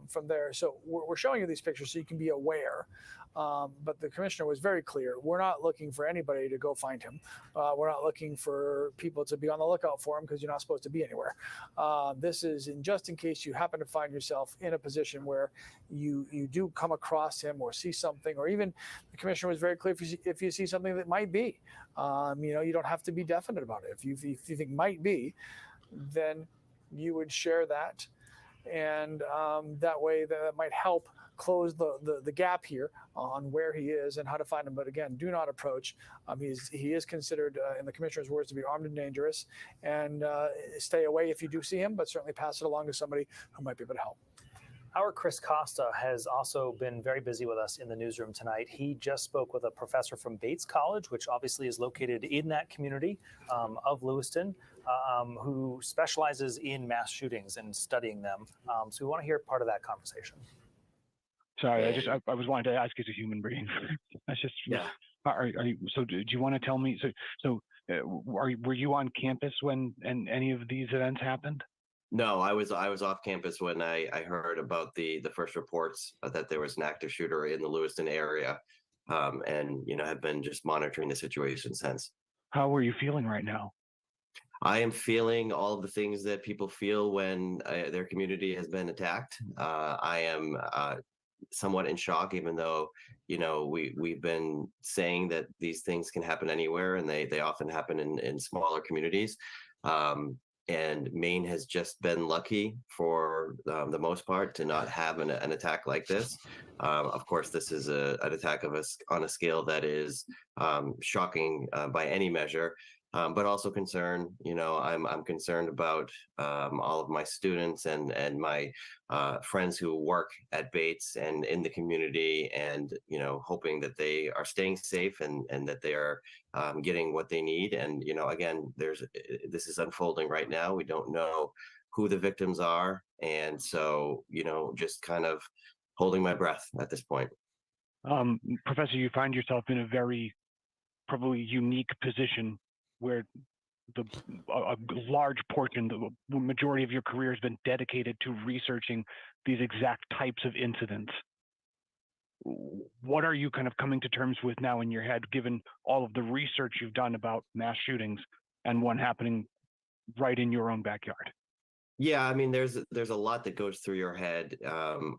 from there, so we're showing you these pictures so you can be aware. But the commissioner was very clear. We're not looking for anybody to go find him. We're not looking for people to be on the lookout for him because you're not supposed to be anywhere. This is just in case you happen to find yourself in a position where you do come across him or see something, or even the commissioner was very clear, if you see something that might be, you don't have to be definite about it. If you think might be, then you would share that. And that way that might help close the gap here on where he is and how to find him. But again, do not approach. He is considered, in the commissioner's words, to be armed and dangerous. And stay away if you do see him, but certainly pass it along to somebody who might be able to help. Our Chris Costa has also been very busy with us in the newsroom tonight. He just spoke with a professor from Bates College, which obviously is located in that community of Lewiston, who specializes in mass shootings and studying them. So we want to hear part of that conversation. Sorry, I was wanting to ask as a human being. That's just yeah. So do you want to tell me? Were you on campus when any of these events happened? No, I was off campus when I heard about the first reports that there was an active shooter in the Lewiston area, and have been just monitoring the situation since. How are you feeling right now? I am feeling all of the things that people feel when their community has been attacked. I am somewhat in shock, even though we've been saying that these things can happen anywhere, and they often happen in smaller communities. And Maine has just been lucky for the most part to not have an attack like this. Of course, this is an attack on a scale that is shocking by any measure. But also concerned, I'm concerned about all of my students and my friends who work at Bates and in the community, and hoping that they are staying safe and that they are getting what they need. And again, this is unfolding right now. We don't know who the victims are, and so just kind of holding my breath at this point. Professor, you find yourself in a very probably unique position where a large portion, the majority of your career has been dedicated to researching these exact types of incidents. What are you kind of coming to terms with now in your head, given all of the research you've done about mass shootings and one happening right in your own backyard? Yeah, I mean, there's a lot that goes through your head.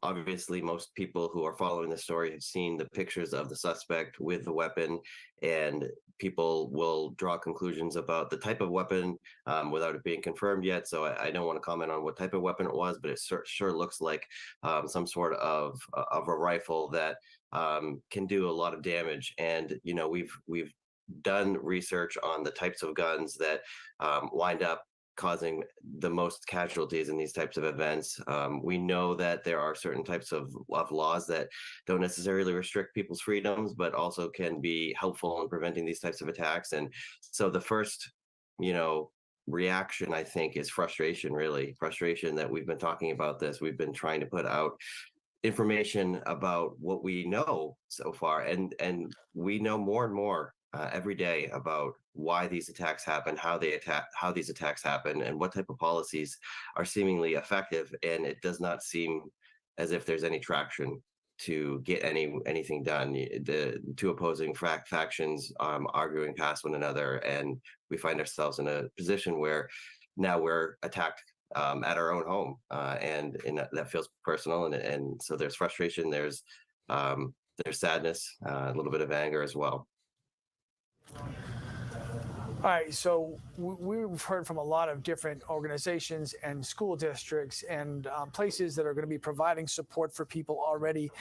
Obviously, most people who are following the story have seen the pictures of the suspect with the weapon, and people will draw conclusions about the type of weapon without it being confirmed yet. So I don't want to comment on what type of weapon it was, but it sure looks like some sort of a rifle that can do a lot of damage. And we've done research on the types of guns that wind up causing the most casualties in these types of events. We know that there are certain types of laws that don't necessarily restrict people's freedoms, but also can be helpful in preventing these types of attacks. And so the first, reaction, I think, is frustration, really. Frustration that we've been talking about this. We've been trying to put out information about what we know so far, and we know more and more every day about why these attacks happen, how these attacks happen, and what type of policies are seemingly effective. And it does not seem as if there's any traction to get anything done. The two opposing factions arguing past one another, and we find ourselves in a position where now we're attacked at our own home, and that feels personal, and so there's frustration, there's sadness, a little bit of anger as well. All right, so we've heard from a lot of different organizations and school districts and places that are going to be providing support for people already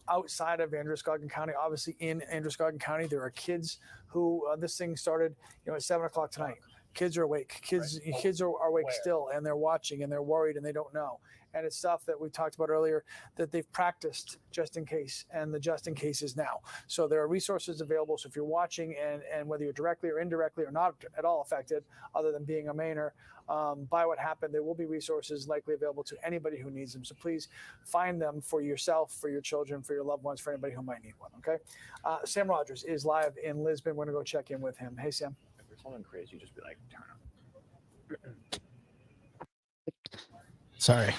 outside of Androscoggin County. Obviously, in Androscoggin County, there are kids who this thing started, at 7 o'clock tonight. Kids are awake. Kids are awake still, and they're watching, and they're worried, and they don't know. And it's stuff that we talked about earlier that they've practiced just in case, and the just in case is now. So there are resources available. So if you're watching, and whether you're directly or indirectly or not at all affected, other than being a Mainer, by what happened, there will be resources likely available to anybody who needs them. So please find them for yourself, for your children, for your loved ones, for anybody who might need one. Okay. Sam Rogers is live in Lisbon. We're going to go check in with him. Hey, Sam. If there's something crazy, just be like, turn on. Sorry.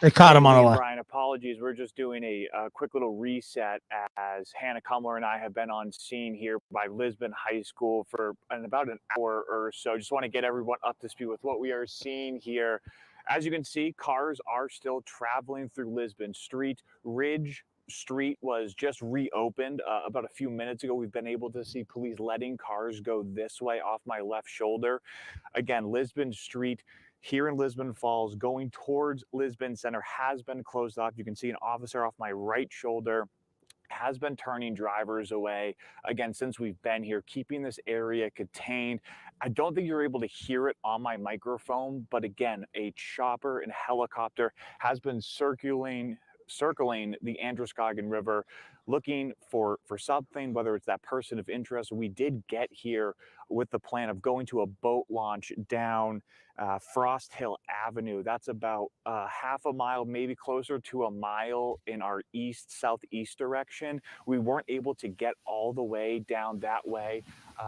They caught him on a line. Brian, apologies. We're just doing a quick little reset as Hannah Kumler and I have been on scene here by Lisbon High School for about an hour or so. Just want to get everyone up to speed with what we are seeing here. As you can see, cars are still traveling through Lisbon Street. Ridge Street was just reopened about a few minutes ago. We've been able to see police letting cars go this way off my left shoulder. Again, Lisbon Street here in Lisbon Falls going towards Lisbon Center has been closed off. You can see an officer off my right shoulder has been turning drivers away. Again, since we've been here, keeping this area contained. I don't think you're able to hear it on my microphone, but again, a chopper and helicopter has been circling the Androscoggin River looking for something, whether it's that person of interest. We did get here with the plan of going to a boat launch down Frost Hill Avenue. That's about half a mile, maybe closer to a mile in our east-southeast direction. We weren't able to get all the way down that way.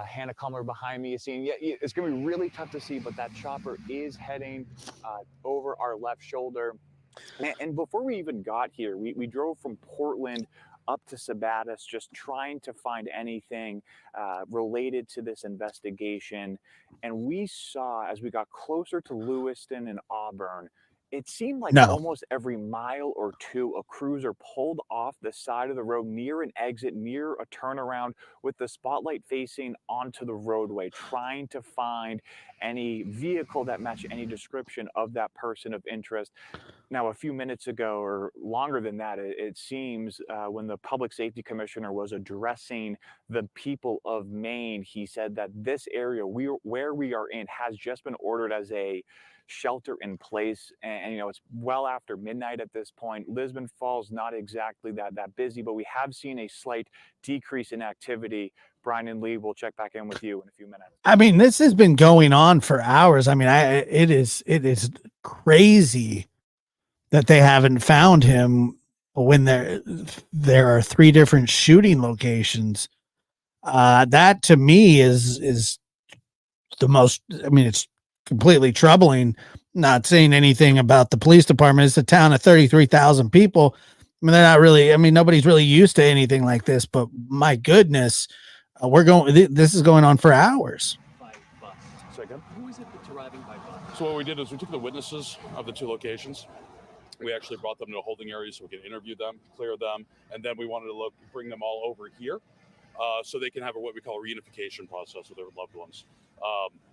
Hannah Kumler behind me is seeing, it's going to be really tough to see, but that chopper is heading over our left shoulder. And before we even got here, we drove from Portland up to Sabattis, just trying to find anything related to this investigation. And we saw, as we got closer to Lewiston and Auburn, it seemed like almost every mile or two, a cruiser pulled off the side of the road near an exit, near a turnaround, with the spotlight facing onto the roadway, trying to find any vehicle that matched any description of that person of interest. Now, a few minutes ago, or longer than that, it seems, when the public safety commissioner was addressing the people of Maine, he said that this area where we are in has just been ordered as a shelter in place. And it's well after midnight at this point. Lisbon Falls, not exactly that busy, but we have seen a slight decrease in activity. Brian and Lee, we'll check back in with you in a few minutes. I mean, this has been going on for hours. I mean, it is crazy that they haven't found him when there are 3 different shooting locations. That to me is the most, I mean, it's completely troubling. Not saying anything about the police department. It's a town of 33,000 people. I mean, they're not really, I mean, nobody's really used to anything like this, but my goodness, this is going on for hours. Who is it that's arriving by bus? So what we did is we took the witnesses of the 2 locations. We actually brought them to a holding area so we could interview them, clear them, and then we wanted to bring them all over here so they can have what we call a reunification process with their loved ones,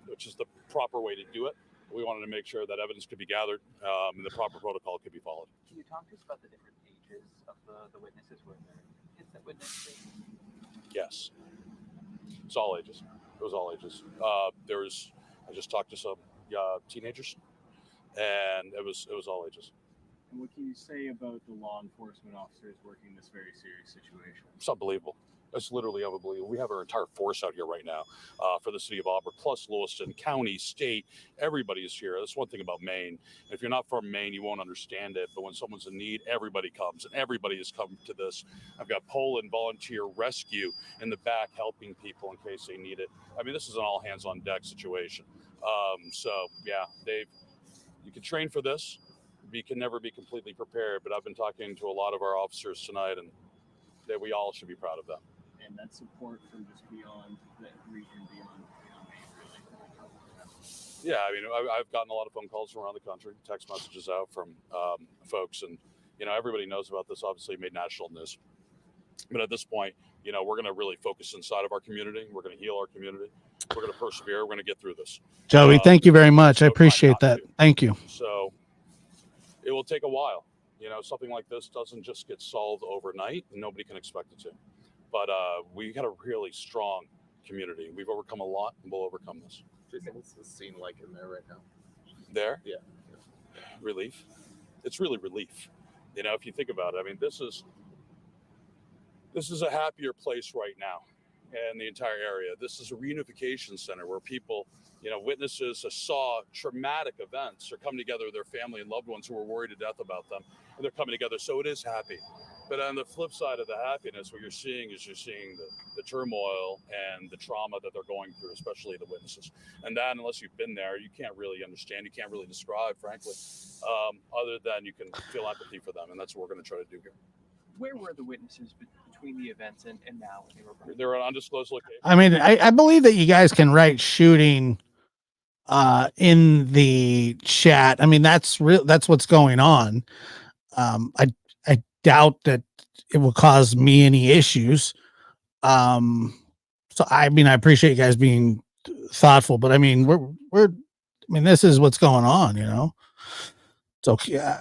which is the proper way to do it. We wanted to make sure that evidence could be gathered and the proper protocol could be followed. Can you talk to us about the different ages of the witnesses? Were there kids that witnessed? Yes. It's all ages. It was all ages. I just talked to some teenagers, and it was all ages. And what can you say about the law enforcement officers working this very serious situation? It's unbelievable. It's literally unbelievable. We have our entire force out here right now for the city of Auburn, plus Lewiston, county, state. Everybody is here. That's one thing about Maine. If you're not from Maine, you won't understand it. But when someone's in need, everybody comes, and everybody has come to this. I've got Poland Volunteer Rescue in the back helping people in case they need it. I mean, this is an all hands on deck situation. So yeah, you can train for this. You can never be completely prepared. But I've been talking to a lot of our officers tonight, and we all should be proud of them. And that support from just beyond the region, beyond Maine, really. Yeah, I mean, I've gotten a lot of phone calls from around the country, text messages out from folks, and everybody knows about this. Obviously, it made national news. But at this point, we're going to really focus inside of our community. We're going to heal our community. We're going to persevere. We're going to get through this. Joey, thank you very much. I appreciate that. Thank you. So it will take a while. Something like this doesn't just get solved overnight, and nobody can expect it to. But we got a really strong community. We've overcome a lot, and we'll overcome this. Jason, what's the scene like in there right now? There? Yeah. Relief. It's really relief. If you think about it, I mean, this is a happier place right now in the entire area. This is a reunification center where people, witnesses saw traumatic events are coming together with their family and loved ones who were worried to death about them, and they're coming together. So it is happy. But on the flip side of the happiness, what you're seeing the turmoil and the trauma that they're going through, especially the witnesses. And that, unless you've been there, you can't really understand. You can't really describe, frankly, other than you can feel empathy for them. And that's what we're going to try to do here. Where were the witnesses between the events and now? They're on undisclosed location. I mean, I believe that you guys can write shooting in the chat. I mean, that's real. That's what's going on. I doubt that it will cause me any issues. So I mean, I appreciate you guys being thoughtful, but I mean, this is what's going on, So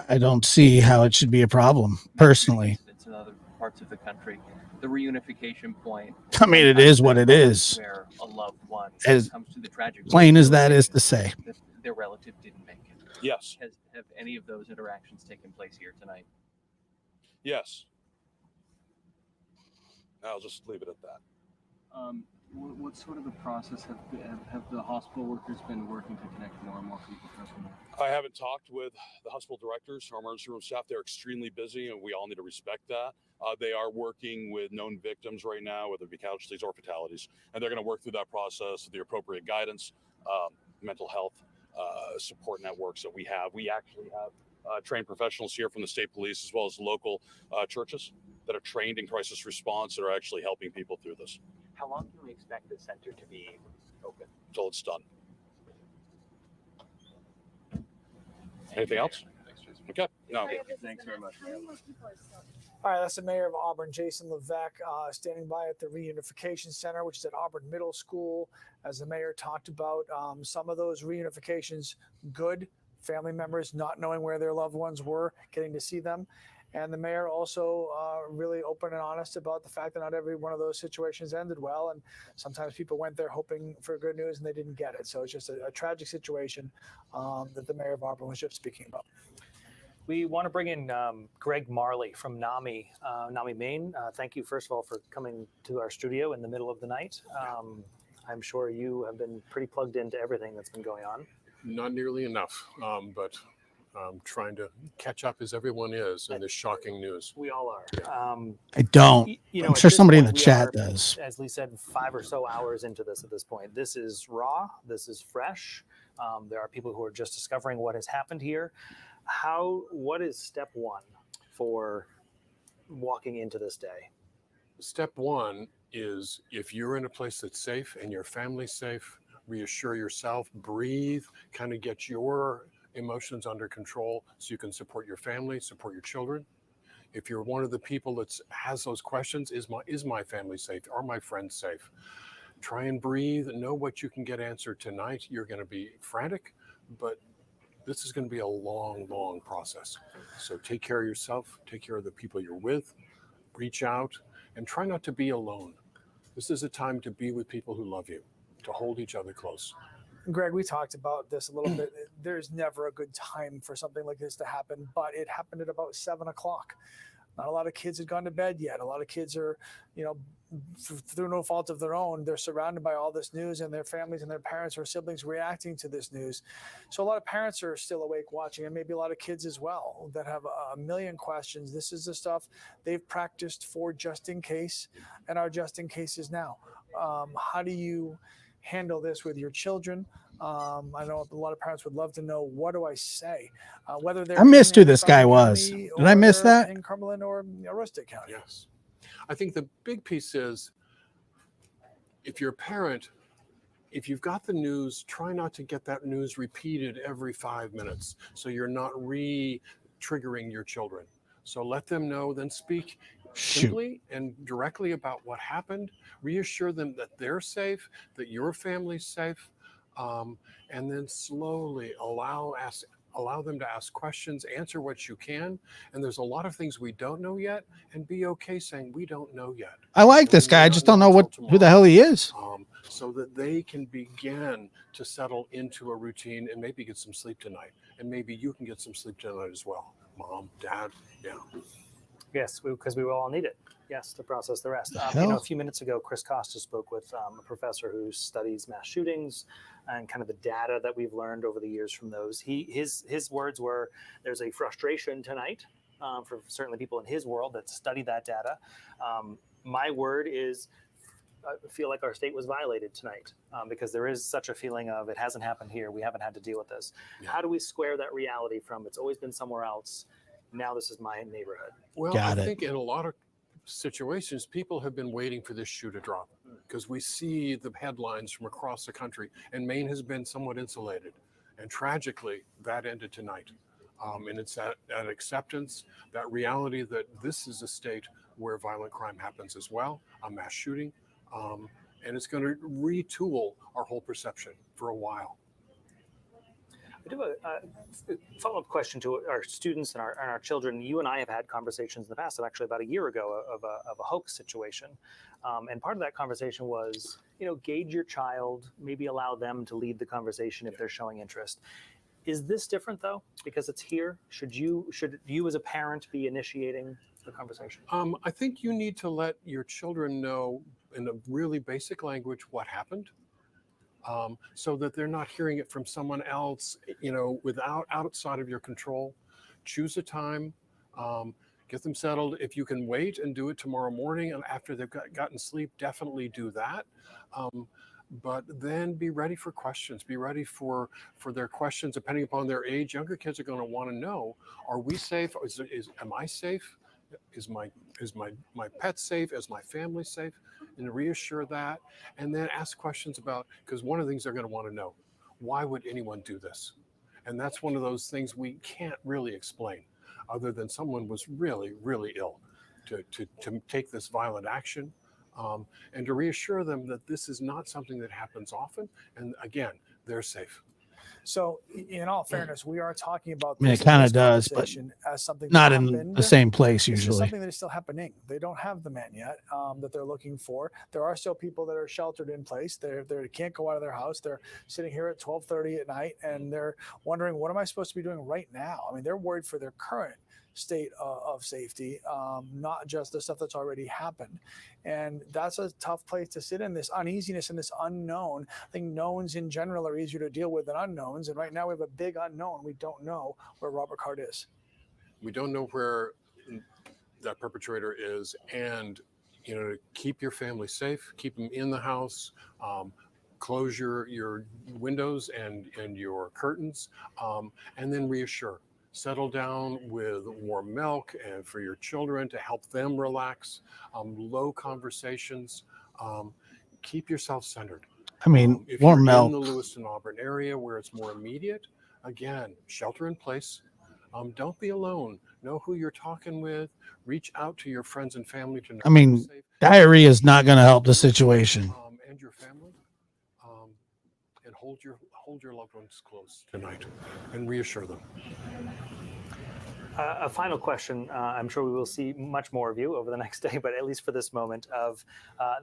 I don't see how it should be a problem personally. It's in other parts of the country. The reunification point. I mean, it is what it is. Where a loved one As comes to the tragic plain as that is to say. that their relative didn't make it. Yes. Have any of those interactions taken place here tonight? Yes. I'll just leave it at that. What sort of the process have the hospital workers been working to connect more and more people? I haven't talked with the hospital directors or emergency room staff. They're extremely busy, and we all need to respect that. They are working with known victims right now, whether it be casualties or fatalities, and they're going to work through that process with the appropriate guidance, mental health support networks that we have. We actually have trained professionals here from the state police as well as local churches that are trained in crisis response that are actually helping people through this. How long can we expect the center to be open? Until it's done. Anything else? Okay. No. Thanks very much. All right, that's the mayor of Auburn, Jason Levesque, standing by at the Reunification Center, which is at Auburn Middle School. As the mayor talked about, some of those reunifications, good. Family members not knowing where their loved ones were, getting to see them. And the mayor also really open and honest about the fact that not every one of those situations ended well. And sometimes people went there hoping for good news and they didn't get it. So it's just a tragic situation that the mayor of Auburn was just speaking about. We want to bring in Greg Marley from NAMI, Maine. Thank you, first of all, for coming to our studio in the middle of the night. I'm sure you have been pretty plugged into everything that's been going on. Not nearly enough, but trying to catch up as everyone is in this shocking news. We all are. I don't. I'm sure somebody in the chat are, does. As Lee said, 5 or so hours into this at this point. This is raw. This is fresh. There are people who are just discovering what has happened here. What is step one for walking into this day? Step one is if you're in a place that's safe and your family's safe, reassure yourself, breathe, kind of get your emotions under control so you can support your family, support your children. If you're one of the people that has those questions, is my family safe? Are my friends safe? Try and breathe, know what you can get answered tonight. You're going to be frantic, but this is going to be a long, long process. So take care of yourself, take care of the people you're with, reach out, and try not to be alone. This is a time to be with people who love you, to hold each other close. Greg, we talked about this a little bit. There's never a good time for something like this to happen, but it happened at about 7 o'clock. Not a lot of kids had gone to bed yet. A lot of kids are, through no fault of their own, they're surrounded by all this news, and their families and their parents or siblings reacting to this news. So a lot of parents are still awake watching, and maybe a lot of kids as well that have a million questions. This is the stuff they've practiced for just in case, and are just in cases now. How do you handle this with your children? I know a lot of parents would love to know, what do I say? Whether they're I missed in who this guy Crawford was. County Did I or miss they're that? in Cumberland or Aroostook County. Yes. I think the big piece is, if you're a parent, if you've got the news, try not to get that news repeated every 5 minutes, so you're not re-triggering your children. So let them know, then speak simply and directly about what happened. Reassure them that they're safe, that your family's safe, and then slowly allow them to ask questions, answer what you can. And there's a lot of things we don't know yet, and be okay saying we don't know yet. I like this guy. I just don't know who the hell he is. So that they can begin to settle into a routine and maybe get some sleep tonight. And maybe you can get some sleep tonight as well. Mom, Dad, yeah. Yes, because we will all need it. Yes, to process the rest. A few minutes ago, Chris Costa spoke with a professor who studies mass shootings and kind of the data that we've learned over the years from those. His words were, there's a frustration tonight for certainly people in his world that study that data. My word is, I feel like our state was violated tonight because there is such a feeling of, it hasn't happened here, we haven't had to deal with this. Yeah. How do we square that reality from, it's always been somewhere else, now this is my neighborhood? Well, I think in a lot of situations, people have been waiting for this shoe to drop, because we see the headlines from across the country, and Maine has been somewhat insulated. And tragically, that ended tonight. And it's that acceptance, that reality that this is a state where violent crime happens as well, a mass shooting, and it's going to retool our whole perception for a while. I do a follow-up question to our students and our children. You and I have had conversations in the past, actually about a year ago, of a hoax situation. And part of that conversation was, gauge your child, maybe allow them to lead the conversation if they're showing interest. Is this different though, because it's here? Should you as a parent be initiating the conversation? I think you need to let your children know in a really basic language what happened. So that they're not hearing it from someone else, outside of your control. Choose a time, get them settled. If you can wait and do it tomorrow morning and after they've gotten sleep, definitely do that. But then be ready for questions. Be ready for their questions, depending upon their age. Younger kids are going to want to know: are we safe? Am I safe? Is my pet safe? Is my family safe? And reassure that, and then ask questions about, because one of the things they're going to want to know, why would anyone do this? And that's one of those things we can't really explain, other than someone was really, really ill to take this violent action, and to reassure them that this is not something that happens often, and again, they're safe. So, in all fairness, we are talking about I mean, this it kind of this does, but conversation as something not that in happened. the same place This is usually. something that is still happening. They don't have the man yet that they're looking for. There are still people that are sheltered in place. They can't go out of their house. They're sitting here at 12:30 at night, and they're wondering, what am I supposed to be doing right now? I mean, they're worried for their current state of safety, not just the stuff that's already happened. And that's a tough place to sit in, this uneasiness and this unknown. I think knowns in general are easier to deal with than unknowns. And right now we have a big unknown. We don't know where Robert Card is. We don't know where that perpetrator is. And, keep your family safe, keep them in the house, close your windows and your curtains, and then reassure. Settle down with warm milk and for your children to help them relax. Low conversations. Keep yourself centered. I mean, if warm you're milk. in the Lewiston, Auburn area where it's more immediate, again, shelter in place. Don't be alone. Know who you're talking with. Reach out to your friends and family to know I mean, diarrhea is not going to help the situation. and your family. And hold your loved ones close tonight and reassure them. A final question. I'm sure we will see much more of you over the next day, but at least for this moment of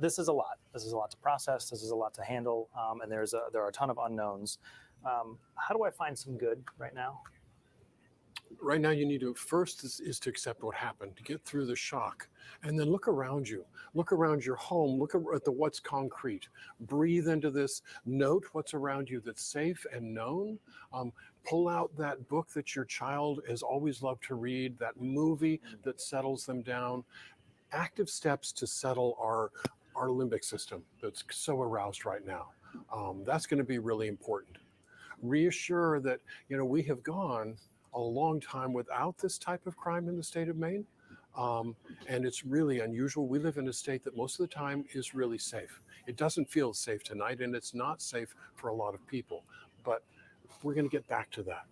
this is a lot. This is a lot to process. This is a lot to handle, and there are a ton of unknowns. How do I find some good right now? Right now, you need to first is to accept what happened, to get through the shock, and then look around you. Look around your home. Look at the what's concrete. Breathe into this. Note what's around you that's safe and known. Pull out that book that your child has always loved to read, that movie that settles them down. Active steps to settle our limbic system that's so aroused right now. That's going to be really important. Reassure that, we have gone a long time without this type of crime in the state of Maine. And it's really unusual. We live in a state that most of the time is really safe. It doesn't feel safe tonight, and it's not safe for a lot of people. But we're going to get back to that.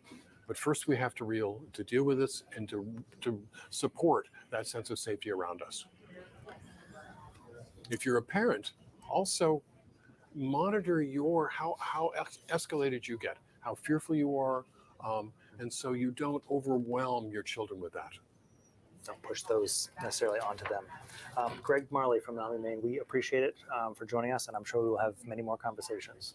But first, we have to deal with this and to support that sense of safety around us. If you're a parent, also monitor how escalated you get, how fearful you are, and so you don't overwhelm your children with that. Don't push those necessarily onto them. Greg Marley from Maine, we appreciate it for joining us, and I'm sure we will have many more conversations.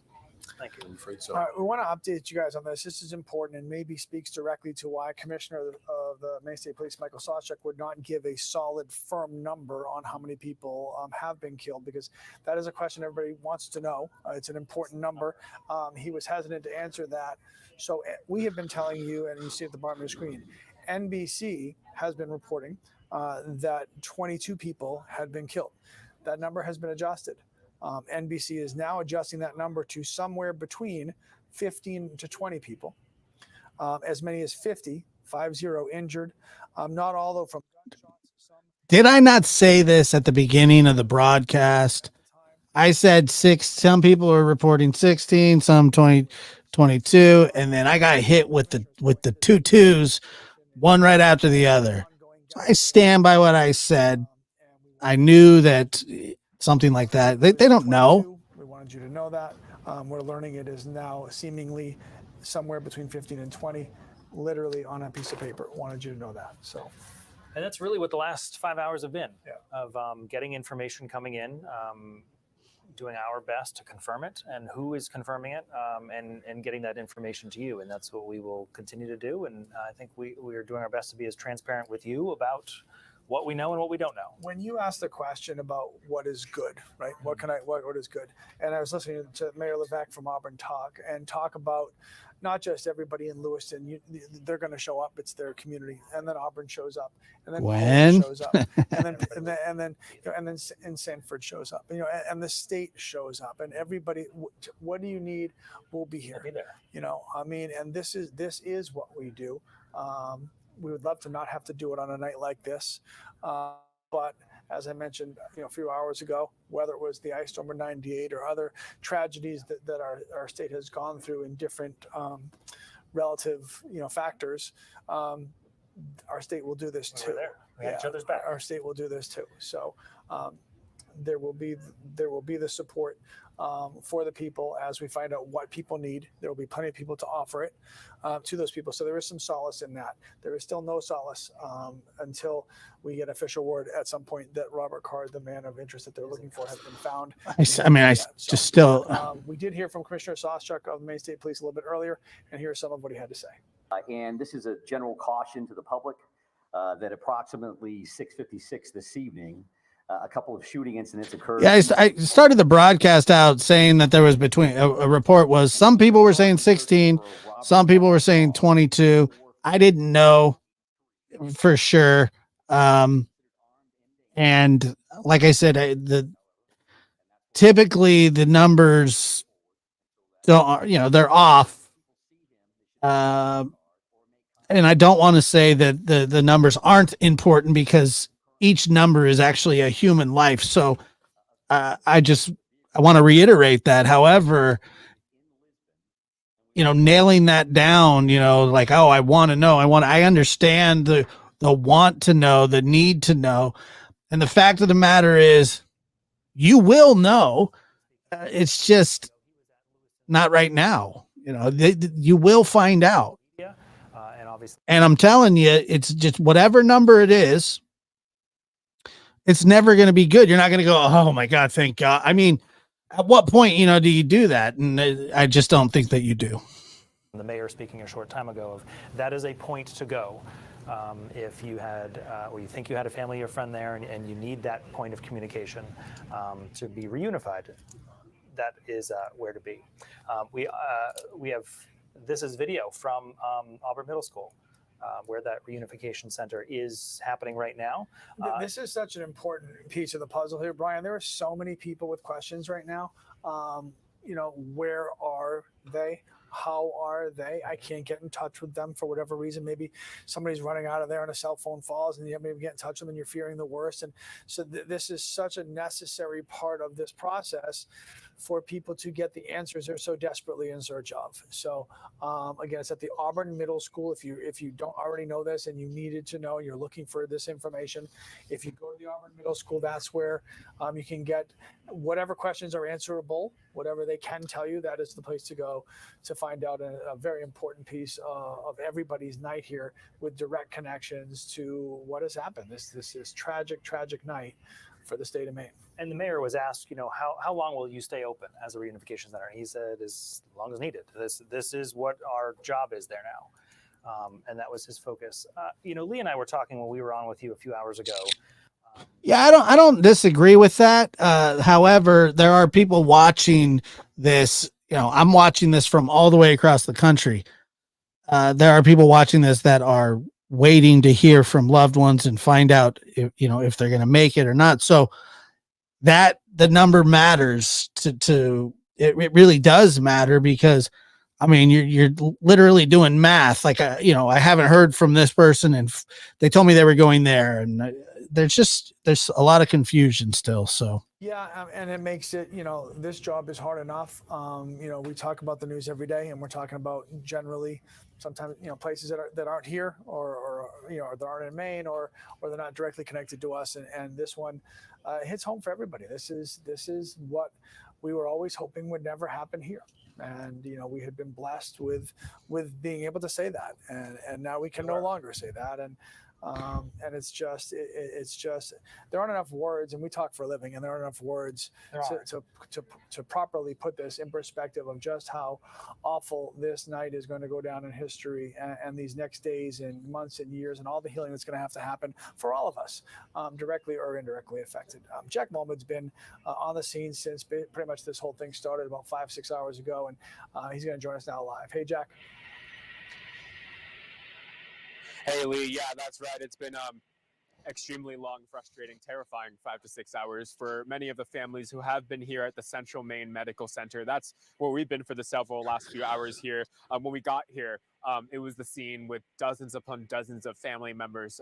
Thank you. I'm afraid so. All right, we want to update you guys on this. This is important and maybe speaks directly to why Commissioner of the Maine State Police, Michael Sawchuk, would not give a solid, firm number on how many people have been killed, because that is a question everybody wants to know. It's an important number. He was hesitant to answer that. So we have been telling you, and you see at the bottom of the screen, NBC has been reporting that 22 people had been killed. That number has been adjusted. NBC is now adjusting that number to somewhere between 15 to 20 people, as many as 50 injured. Not all, though, from gunshots. Did I not say this at the beginning of the broadcast? I said some people are reporting 16, some 20, 22, and then I got hit with the two twos, one right after the other. So I stand by what I said. I knew that something like that. They don't know. We wanted you to know that. We're learning it is now seemingly somewhere between 15 and 20, literally on a piece of paper. Wanted you to know that. So, and that's really what the last 5 hours have been, of getting information coming in, doing our best to confirm it, and who is confirming it, and getting that information to you. And that's what we will continue to do. And I think we are doing our best to be as transparent with you about what we know and what we don't know. When you asked the question about what is good, right? What is good? And I was listening to Mayor Levesque from Auburn talk about not just everybody in Lewiston. They're going to show up. It's their community, and then Auburn shows up, and then When? shows up, and then Sanford shows up. And the state shows up, and everybody. What do you need? We'll be here. We'll be there. And this is what we do. We would love to not have to do it on a night like this. But as I mentioned, a few hours ago, whether it was the ice storm of '98 or other tragedies that our state has gone through in different relative, factors, our state will do this too. We have each other's back. Our state will do this too. So there will be the support for the people as we find out what people need. There will be plenty of people to offer it to those people. So there is some solace in that. There is still no solace until we get official word at some point that Robert Card, the man of interest that they're looking for, has been found. We did hear from Commissioner Sawchuk of the Maine State Police a little bit earlier, and here's some of what he had to say. And this is a general caution to the public that approximately 6:56 this evening, a couple of shooting incidents occurred. Yeah, I started the broadcast out saying that there was a report was some people were saying 16, some people were saying 22. I didn't know for sure. And like I said, typically the numbers don't, they're off. And I don't want to say that the numbers aren't important, because each number is actually a human life. So I want to reiterate that. However, nailing that down, I want to know, I understand the want to know, the need to know. And the fact of the matter is you will know. It's just not right now. You will find out. obviously. And I'm telling you, it's just whatever number it is, it's never going to be good. You're not going to go, oh my God, thank God. I mean, at what point, do you do that? And I just don't think that you do. The mayor speaking a short time ago of that is a point to go. If you had, or you think you had a family or friend there and you need that point of communication to be reunified, that is where to be. We have, this is video from Auburn Middle School. Where that reunification center is happening right now. This is such an important piece of the puzzle here, Brian. There are so many people with questions right now. Where are they? How are they? I can't get in touch with them for whatever reason. Maybe somebody's running out of there and a cell phone falls and you maybe get in touch with them and you're fearing the worst. And so this is such a necessary part of this process for people to get the answers they're so desperately in search of. So again, it's at the Auburn Middle School. If you don't already know this and you needed to know, you're looking for this information, if you go to the Auburn Middle School, that's where you can get whatever questions are answerable, whatever they can tell you, that is the place to go to find out a very important piece of everybody's night here with direct connections to what has happened. This is tragic night for the state of Maine. And the mayor was asked, how long will you stay open as a reunification center? And he said, as long as needed. This is what our job is there now. And that was his focus. Lee and I were talking when we were on with you a few hours ago. Yeah, I don't disagree with that. However, there are people watching this. I'm watching this from all the way across the country. There are people watching this that are waiting to hear from loved ones and find out if they're going to make it or not. So that the number matters to it really does matter, because I mean, you're literally doing math. Like, I haven't heard from this person and they told me they were going there, and there's a lot of confusion still. So yeah, and it makes it, this job is hard enough. We talk about the news every day, and we're talking about generally sometimes, places that aren't here or that aren't in Maine or they're not directly connected to us. And this one hits home for everybody. This is what we were always hoping would never happen here. And, we had been blessed with being able to say that. And now we can no longer say that. And it's just there aren't enough words, and we talk for a living, and there aren't enough words to properly put this in perspective of just how awful this night is going to go down in history, and these next days and months and years, and all the healing that's going to have to happen for all of us, directly or indirectly affected. Jack Mulmud's been on the scene since pretty much this whole thing started about 5-6 hours ago, and he's going to join us now live. Hey, Jack. Hey, Lee. Yeah, that's right. It's been extremely long, frustrating, terrifying 5 to 6 hours for many of the families who have been here at the Central Maine Medical Center. That's where we've been for the several last few hours here. When we got here, it was the scene with dozens upon dozens of family members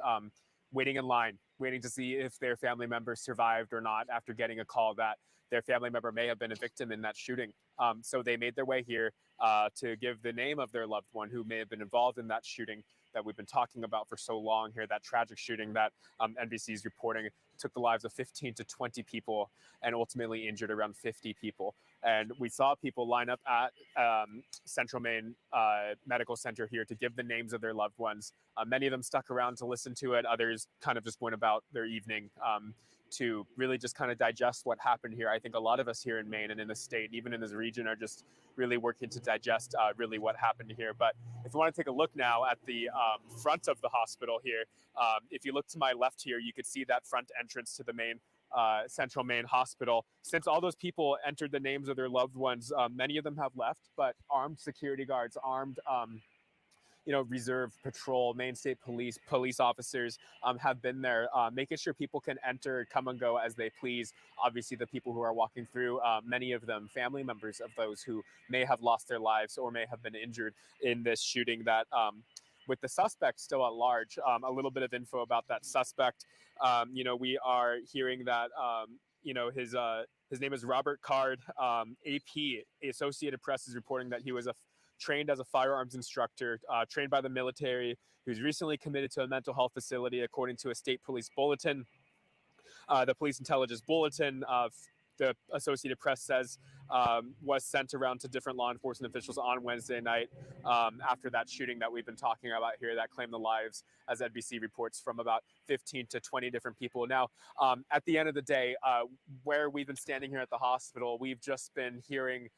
waiting in line, waiting to see if their family member survived or not after getting a call that their family member may have been a victim in that shooting. So they made their way here to give the name of their loved one who may have been involved in that shooting that we've been talking about for so long here, that tragic shooting that NBC is reporting took the lives of 15 to 20 people and ultimately injured around 50 people. And we saw people line up at Central Maine Medical Center here to give the names of their loved ones. Many of them stuck around to listen to it. Others kind of just went about their evening to really just kind of digest what happened here. I think a lot of us here in Maine and in the state, even in this region, are just really working to digest really what happened here. But if you want to take a look now at the front of the hospital here, if you look to my left here, you could see that front entrance to the Maine Central Maine Hospital. Since all those people entered the names of their loved ones, many of them have left, but armed security guards, armed reserve patrol, Maine State police officers have been there, making sure people can enter, come and go as they please. Obviously, the people who are walking through, many of them family members of those who may have lost their lives or may have been injured in this shooting that with the suspect still at large. A little bit of info about that suspect. We are hearing that, his name is Robert Card. AP, Associated Press, is reporting that he was trained as a firearms instructor, trained by the military, who's recently committed to a mental health facility, according to a state police bulletin. The police intelligence bulletin the Associated Press says was sent around to different law enforcement officials on Wednesday night after that shooting that we've been talking about here that claimed the lives, as NBC reports, from about 15 to 20 different people. Now, at the end of the day, where we've been standing here at the hospital, we've just been hearing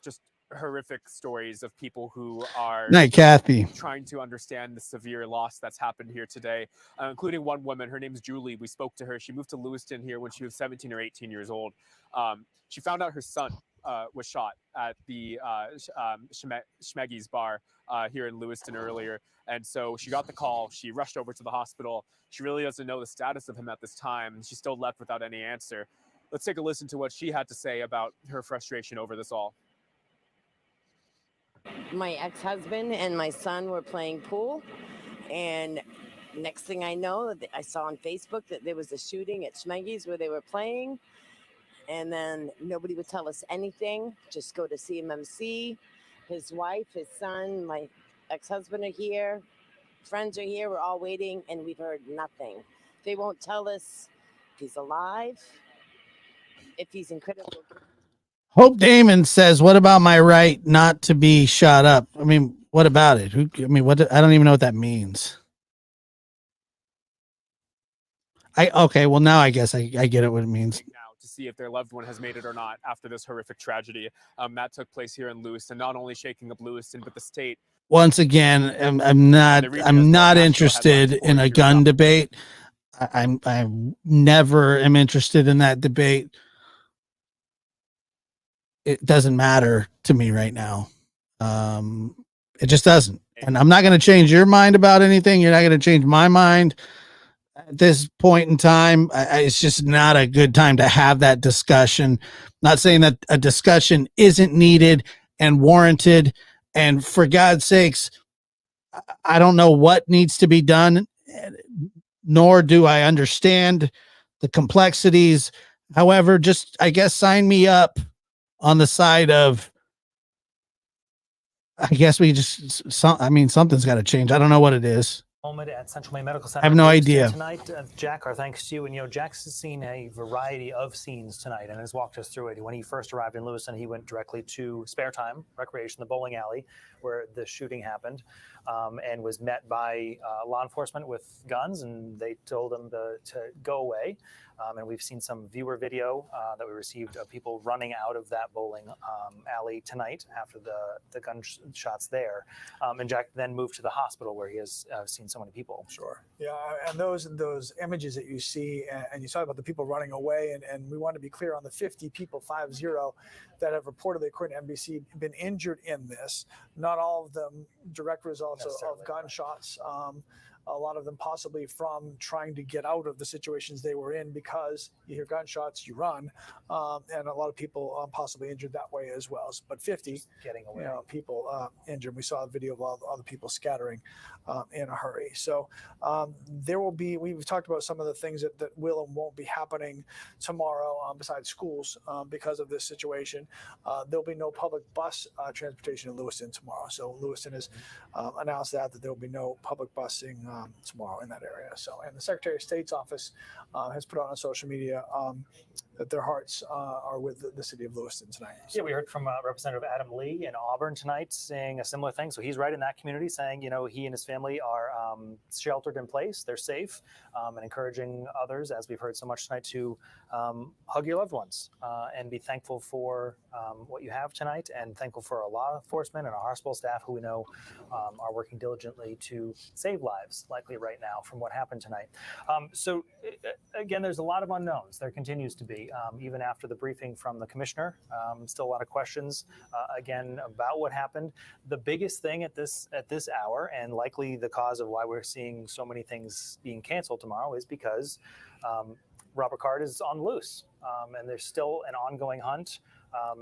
just horrific stories of people who are Night, Kathy. trying to understand the severe loss that's happened here today, including one woman. Her name's Julie. We spoke to her. She moved to Lewiston here when she was 17 or 18 years old. She found out her son was shot at the Schmeggy's bar here in Lewiston earlier. And so she got the call. She rushed over to the hospital. She really doesn't know the status of him at this time. She's still left without any answer. Let's take a listen to what she had to say about her frustration over this all. My ex-husband and my son were playing pool, and next thing I know, I saw on Facebook that there was a shooting at Schmeggy's where they were playing, and then nobody would tell us anything. Just go to CMMC. His wife, his son, my ex-husband are here. Friends are here. We're all waiting, and we've heard nothing. They won't tell us if he's alive, if he's in critical. Hope Damon says, "What about my right not to be shot up?" I mean, what about it? What? I don't even know what that means. Okay. Well, now I guess I get it. What it means. Now to see if their loved one has made it or not after this horrific tragedy that took place here in Lewiston, not only shaking up Lewiston but the state. Once again, I'm not interested in a gun debate. I never am interested in that debate. It doesn't matter to me right now. It just doesn't. And I'm not going to change your mind about anything. You're not going to change my mind at this point in time. It's just not a good time to have that discussion. Not saying that a discussion isn't needed and warranted. And for God's sakes, I don't know what needs to be done, nor do I understand the complexities. However, just, I guess, sign me up on the side of, I guess something's got to change. I don't know what it is. Moment at Central Maine Medical Center. I have no idea. Tonight, Jack, our thanks to you. And, Jack's seen a variety of scenes tonight and has walked us through it. When he first arrived in Lewiston, he went directly to Spare Time Recreation, the bowling alley, where the shooting happened, and was met by law enforcement with guns, and they told him to go away. And we've seen some viewer video that we received of people running out of that bowling alley tonight after the gunshots there. And Jack then moved to the hospital where he has seen so many people. Sure. Yeah, and those images that you see, and you saw about the people running away, and we want to be clear on the 50 people, 50, that have reportedly, according to NBC, been injured in this. Not all of them direct results of gunshots. A lot of them possibly from trying to get out of the situations they were in, because you hear gunshots, you run, and a lot of people possibly injured that way as well. But 50 getting away. People injured. We saw a video of all the people scattering in a hurry. So there will be, we've talked about some of the things that will and won't be happening tomorrow besides schools because of this situation. There'll be no public bus transportation in Lewiston tomorrow. So Lewiston has announced that there will be no public busing tomorrow in that area. So, and the Secretary of State's office has put on social media that their hearts are with the city of Lewiston tonight. Yeah, we heard from Representative Adam Lee in Auburn tonight saying a similar thing. So he's right in that community, saying, he and his family are sheltered in place, they're safe, and encouraging others, as we've heard so much tonight, to hug your loved ones and be thankful for what you have tonight, and thankful for our law enforcement and our hospital staff, who we know are working diligently to save lives, likely right now, from what happened tonight. So again, there's a lot of unknowns. There continues to be, even after the briefing from the commissioner. Still a lot of questions again about what happened. The biggest thing at this hour, and likely the cause of why we're seeing so many things being canceled tomorrow, is because Robert Card is on loose, and there's still an ongoing hunt,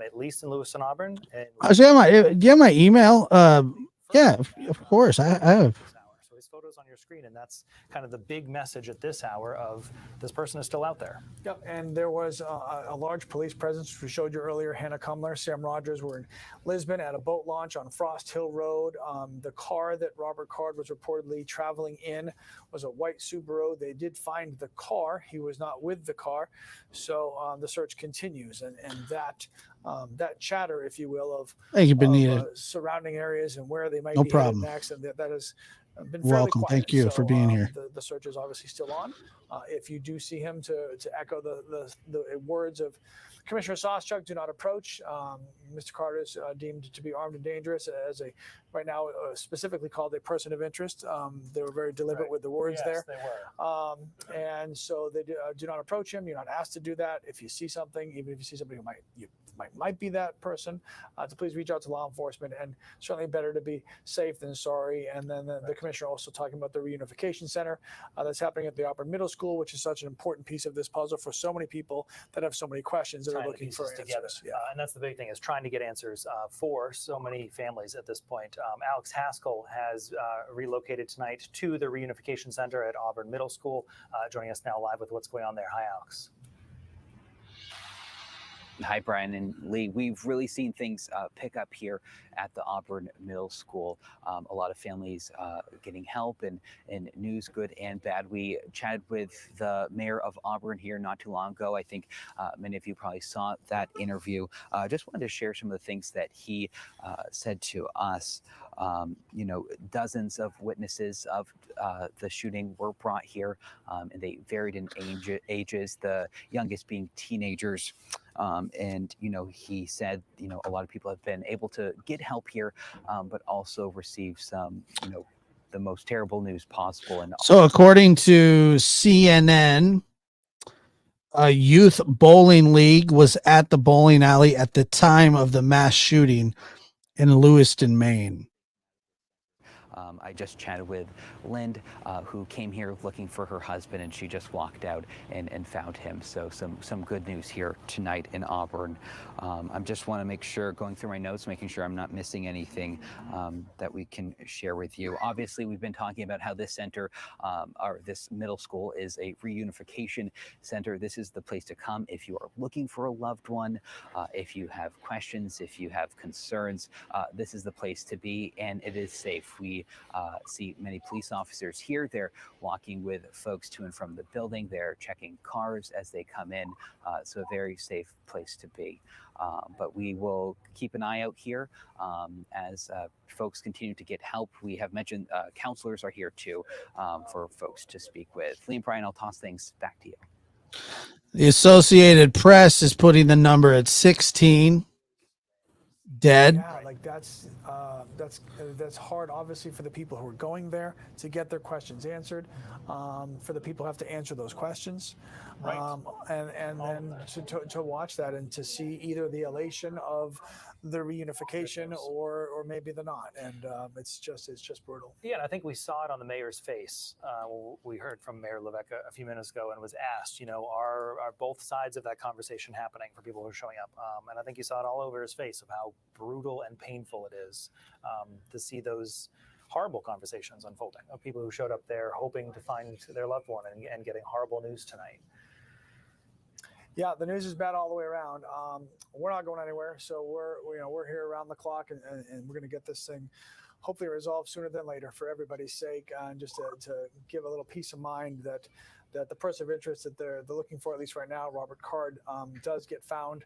at least in Lewiston, Auburn. And Do you have my email? Yeah, of course. I have. his photos on your screen, and that's kind of the big message at this hour of this person is still out there. Yep, and there was a large police presence, which we showed you earlier. Hannah Cumler, Sam Rogers were in Lisbon at a boat launch on Frost Hill Road. The car that Robert Card was reportedly traveling in was a white Subaru. They did find the car. He was not with the car, so the search continues, and that chatter, if you will, of Thank you, Benita. surrounding areas and where they might No be problem. headed next, and that has been fairly Welcome. quiet. Thank you for being here. The search is obviously still on. If you do see him, to echo the words of Commissioner Soschuk, do not approach. Mr. Carter is deemed to be armed and dangerous as right now specifically called a person of interest. They were very deliberate with the words there. They were. And so they do not approach him. You're not asked to do that. If you see something, even if you see somebody who might be that person, to please reach out to law enforcement, and certainly better to be safe than sorry. And then the commissioner also talking about the Reunification Center that's happening at the Auburn Middle School, which is such an important piece of this puzzle for so many people that have so many questions that are looking for answers. Yeah. And that's the big thing, is trying to get answers for so many families at this point. Alex Haskell has relocated tonight to the Reunification Center at Auburn Middle School, joining us now live with what's going on there. Hi, Alex. Hi, Brian and Lee. We've really seen things pick up here at the Auburn Middle School. A lot of families getting help and news, good and bad. We chatted with the mayor of Auburn here not too long ago. I think many of you probably saw that interview. Just wanted to share some of the things that he said to us. Dozens of witnesses of the shooting were brought here, and they varied in ages, the youngest being teenagers. He said, a lot of people have been able to get help here, but also receive some, the most terrible news possible. And So according to CNN, a youth bowling league was at the bowling alley at the time of the mass shooting in Lewiston, Maine. I just chatted with Lind, who came here looking for her husband, and she just walked out and found him. So some good news here tonight in Auburn. I just want to make sure, going through my notes, making sure I'm not missing anything that we can share with you. Obviously, we've been talking about how this center, or this middle school, is a reunification center. This is the place to come if you are looking for a loved one, if you have questions, if you have concerns. This is the place to be, and it is safe. We see many police officers here. They're walking with folks to and from the building. They're checking cars as they come in. So a very safe place to be. But we will keep an eye out here as folks continue to get help. We have mentioned counselors are here too for folks to speak with. Lee and Brian, I'll toss things back to you. The Associated Press is putting the number at 16 dead. Yeah, like that's hard, obviously, for the people who are going there to get their questions answered, for the people who have to answer those questions, right? And then to watch that and to see either the elation of the reunification or maybe the not, and it's just brutal. Yeah, and I think we saw it on the mayor's face. We heard from Mayor Levesque a few minutes ago, and was asked, are both sides of that conversation happening for people who are showing up? And I think you saw it all over his face of how brutal and painful it is to see those horrible conversations unfolding of people who showed up there hoping to find their loved one and getting horrible news tonight. Yeah, the news is bad all the way around. We're not going anywhere, so we're here around the clock, and we're going to get this thing hopefully resolved sooner than later for everybody's sake, and just to give a little peace of mind that the person of interest that they're looking for, at least right now, Robert Card, does get found.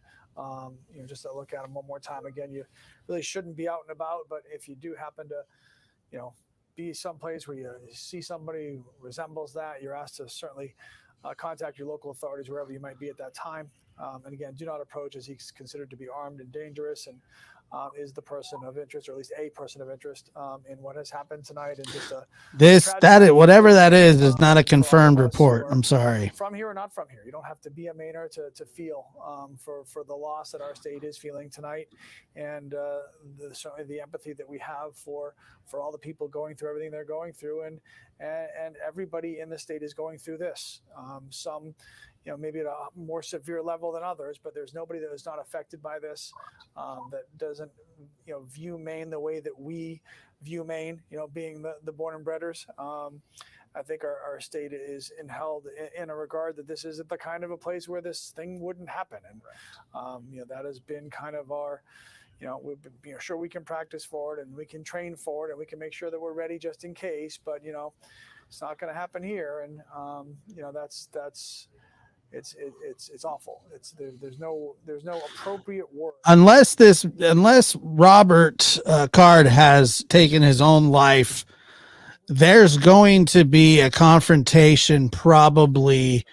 Just to look at him one more time. Again, you really shouldn't be out and about, but if you do happen to, be someplace where you see somebody who resembles that, you're asked to certainly contact your local authorities wherever you might be at that time. And again, do not approach, as he's considered to be armed and dangerous, and is the person of interest, or at least a person of interest, in what has happened tonight. And just whatever that is not a confirmed report. I'm sorry. From here or not from here, you don't have to be a Mainer to feel for the loss that our state is feeling tonight, and certainly the empathy that we have for all the people going through everything they're going through, and everybody in the state is going through this. Some, maybe at a more severe level than others, but there's nobody that is not affected by this, that doesn't, view Maine the way that we view Maine, being the born and breeders. I think our state is held in a regard that this isn't the kind of a place where this thing wouldn't happen. And, that has been kind of our, we've been, sure, we can practice for it and we can train for it and we can make sure that we're ready just in case, but, it's not going to happen here. And, it's awful. There's no appropriate word. Unless Robert Card has taken his own life, there's going to be a confrontation probably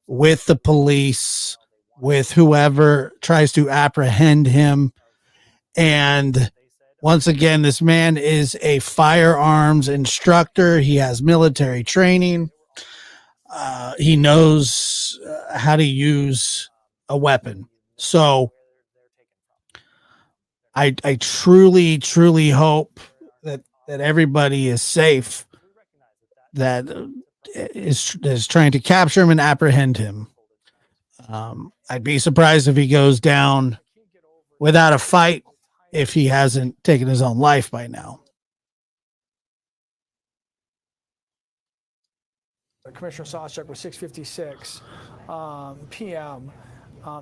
with the police, with whoever tries to apprehend him. And once again, this man is a firearms instructor. He has military training. He knows how to use a weapon. So I truly, truly hope that everybody is safe, that is trying to capture him and apprehend him. I'd be surprised if he goes down without a fight if he hasn't taken his own life by now. Commissioner Sawchuk was 6:56 p.m.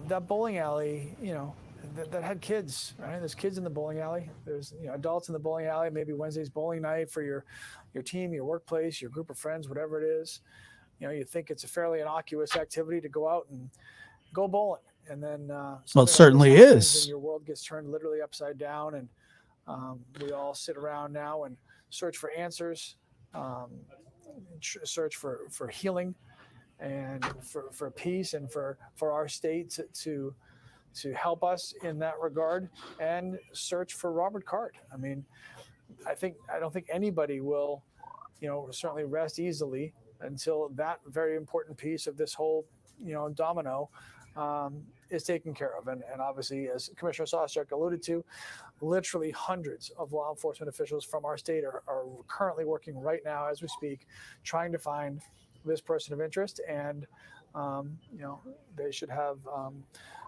That bowling alley, that had kids, right? There's kids in the bowling alley. There's adults in the bowling alley. Maybe Wednesday's bowling night for your team, your workplace, your group of friends, whatever it is. You think it's a fairly innocuous activity to go out and go bowling, and then well, it certainly is. And your world gets turned literally upside down, and we all sit around now and search for answers. Search for healing and for peace and for our state to help us in that regard, and search for Robert Card. I mean, I don't think anybody will, certainly rest easily until that very important piece of this whole, domino is taken care of. And obviously, as Commissioner Sawchuk alluded to, literally hundreds of law enforcement officials from our state are currently working right now as we speak, trying to find this person of interest. And, they should have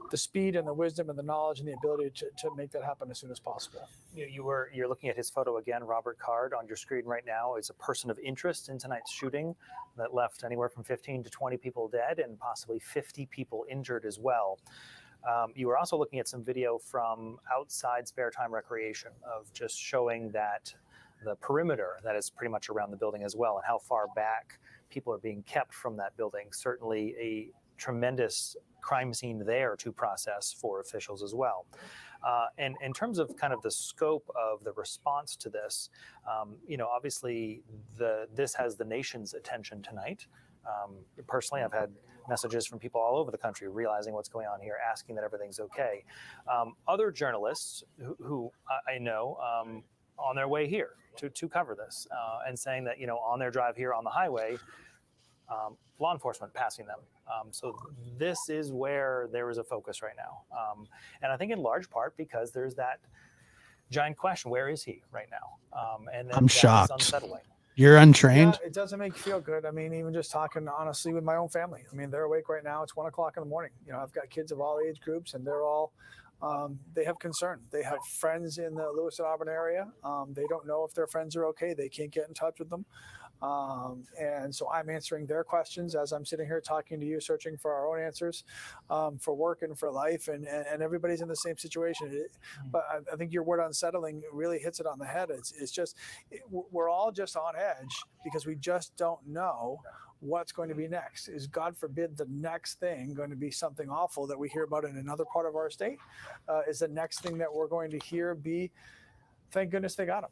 the speed and the wisdom and the knowledge and the ability to make that happen as soon as possible. You're looking at his photo again, Robert Card, on your screen right now. Is a person of interest in tonight's shooting that left anywhere from 15 to 20 people dead and possibly 50 people injured as well. You were also looking at some video from outside Spare Time Recreation of just showing that the perimeter that is pretty much around the building as well, and how far back people are being kept from that building. Certainly a tremendous crime scene there to process for officials as well. And in terms of kind of the scope of the response to this, obviously this has the nation's attention tonight. Personally, I've had messages from people all over the country realizing what's going on here, asking that everything's okay. Other journalists who I know on their way here to cover this, and saying that, on their drive here on the highway, law enforcement passing them. So this is where there is a focus right now. And I think in large part because there's that giant question, where is he right now? And I'm shocked. Unsettling. You're untrained? Yeah, it doesn't make you feel good. I mean, even just talking honestly with my own family. I mean, they're awake right now. It's 1 o'clock in the morning. I've got kids of all age groups, and they're all, they have concern. They have friends in the Lewiston, Auburn area. They don't know if their friends are okay. They can't get in touch with them. And so I'm answering their questions as I'm sitting here talking to you, searching for our own answers, for work and for life, and everybody's in the same situation. But I think your word unsettling really hits it on the head. It's just, we're all just on edge because we just don't know what's going to be next. Is, God forbid, the next thing going to be something awful that we hear about in another part of our state? Is the next thing that we're going to hear be, thank goodness they got him,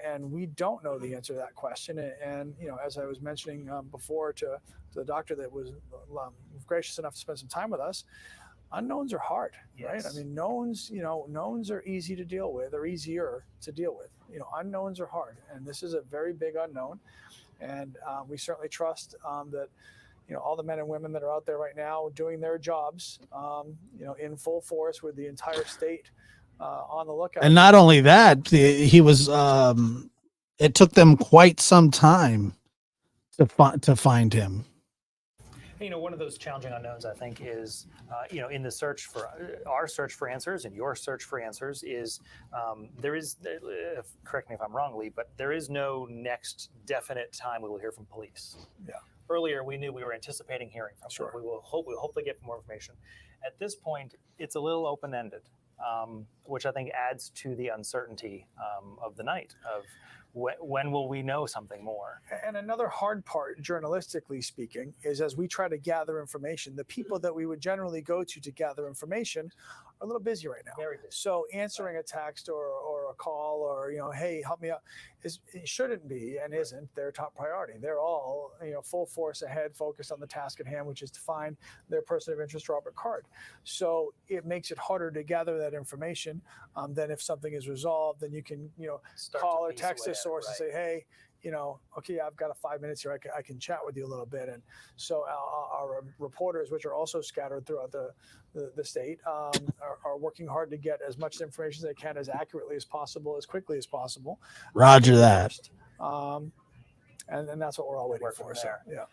and we don't know the answer to that question. And as I was mentioning before to the doctor that was gracious enough to spend some time with us, unknowns are hard, right? I mean, knowns are easy to deal with, or easier to deal with. Unknowns are hard, and this is a very big unknown. And we certainly trust that all the men and women that are out there right now doing their jobs, in full force with the entire state on the lookout. And not only that, he was. It took them quite some time to find him. One of those challenging unknowns, I think, is, in the search for our search for answers and your search for answers is there is, correct me if I'm wrong, Lee, but there is no next definite time we will hear from police. Yeah. Earlier, we knew we were anticipating hearing from them. We'll hopefully get more information. At this point, it's a little open-ended, which I think adds to the uncertainty of the night of when will we know something more? And another hard part, journalistically speaking, is as we try to gather information, the people that we would generally go to gather information are a little busy right now. Very busy. So answering a text or a call or, hey, help me out, it shouldn't be and isn't their top priority. They're all, full force ahead, focused on the task at hand, which is to find their person of interest, Robert Card. So it makes it harder to gather that information than if something is resolved, then you can, call or text a source and say, hey, okay, I've got 5 minutes here. I can chat with you a little bit. And so our reporters, which are also scattered throughout the state, are working hard to get as much information as they can, as accurately as possible, as quickly as possible. Roger that. And that's what we're all waiting for. So, yeah.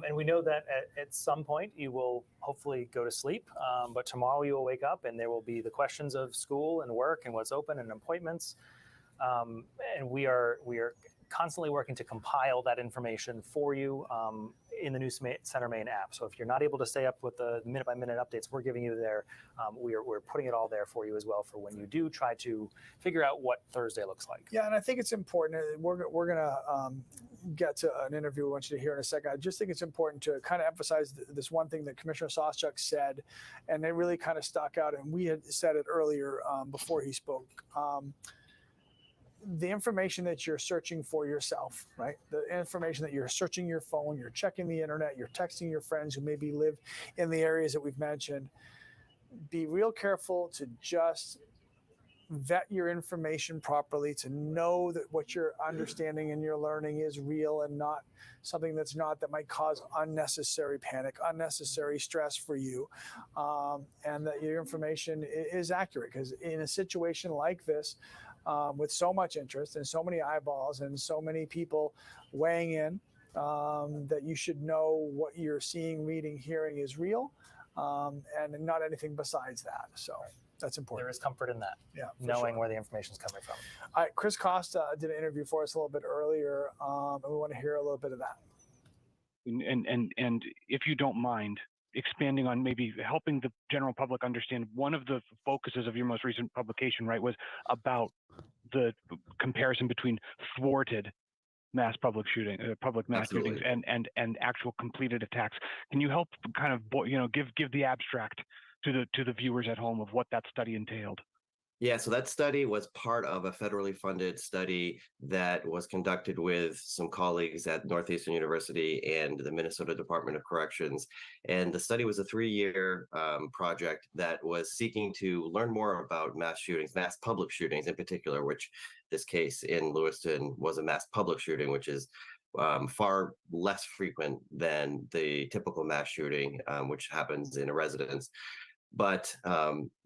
And we know that at some point you will hopefully go to sleep, but tomorrow you will wake up and there will be the questions of school and work and what's open and appointments. And we are constantly working to compile that information for you in the News Center Maine app. So if you're not able to stay up with the minute-by-minute updates we're giving you there, we're putting it all there for you as well for when you do try to figure out what Thursday looks like. Yeah, and I think it's important. We're going to get to an interview we want you to hear in a second. I just think it's important to kind of emphasize this one thing that Commissioner Sawchuk said, and it really kind of stuck out, and we had said it earlier before he spoke. The information that you're searching for yourself, right? The information that you're searching your phone, you're checking the internet, you're texting your friends who maybe live in the areas that we've mentioned. Be real careful to just vet your information properly, to know that what you're understanding and you're learning is real and not something that might cause unnecessary panic, unnecessary stress for you, and that your information is accurate. Because in a situation like this, with so much interest and so many eyeballs and so many people weighing in, that you should know what you're seeing, reading, hearing is real, and not anything besides that. So that's important. There is comfort in that. Yeah, knowing sure. where the information is coming from. All right, Chris Costa did an interview for us a little bit earlier, and we want to hear a little bit of that. And if you don't mind expanding on maybe helping the general public understand, one of the focuses of your most recent publication, right, was about the comparison between thwarted public mass shootings and actual completed attacks. Can you help kind of give the abstract to the viewers at home of what that study entailed? Yeah, so that study was part of a federally funded study that was conducted with some colleagues at Northeastern University and the Minnesota Department of Corrections. And the study was a 3-year project that was seeking to learn more about mass shootings, mass public shootings in particular, which this case in Lewiston was a mass public shooting, which is far less frequent than the typical mass shooting, which happens in a residence. But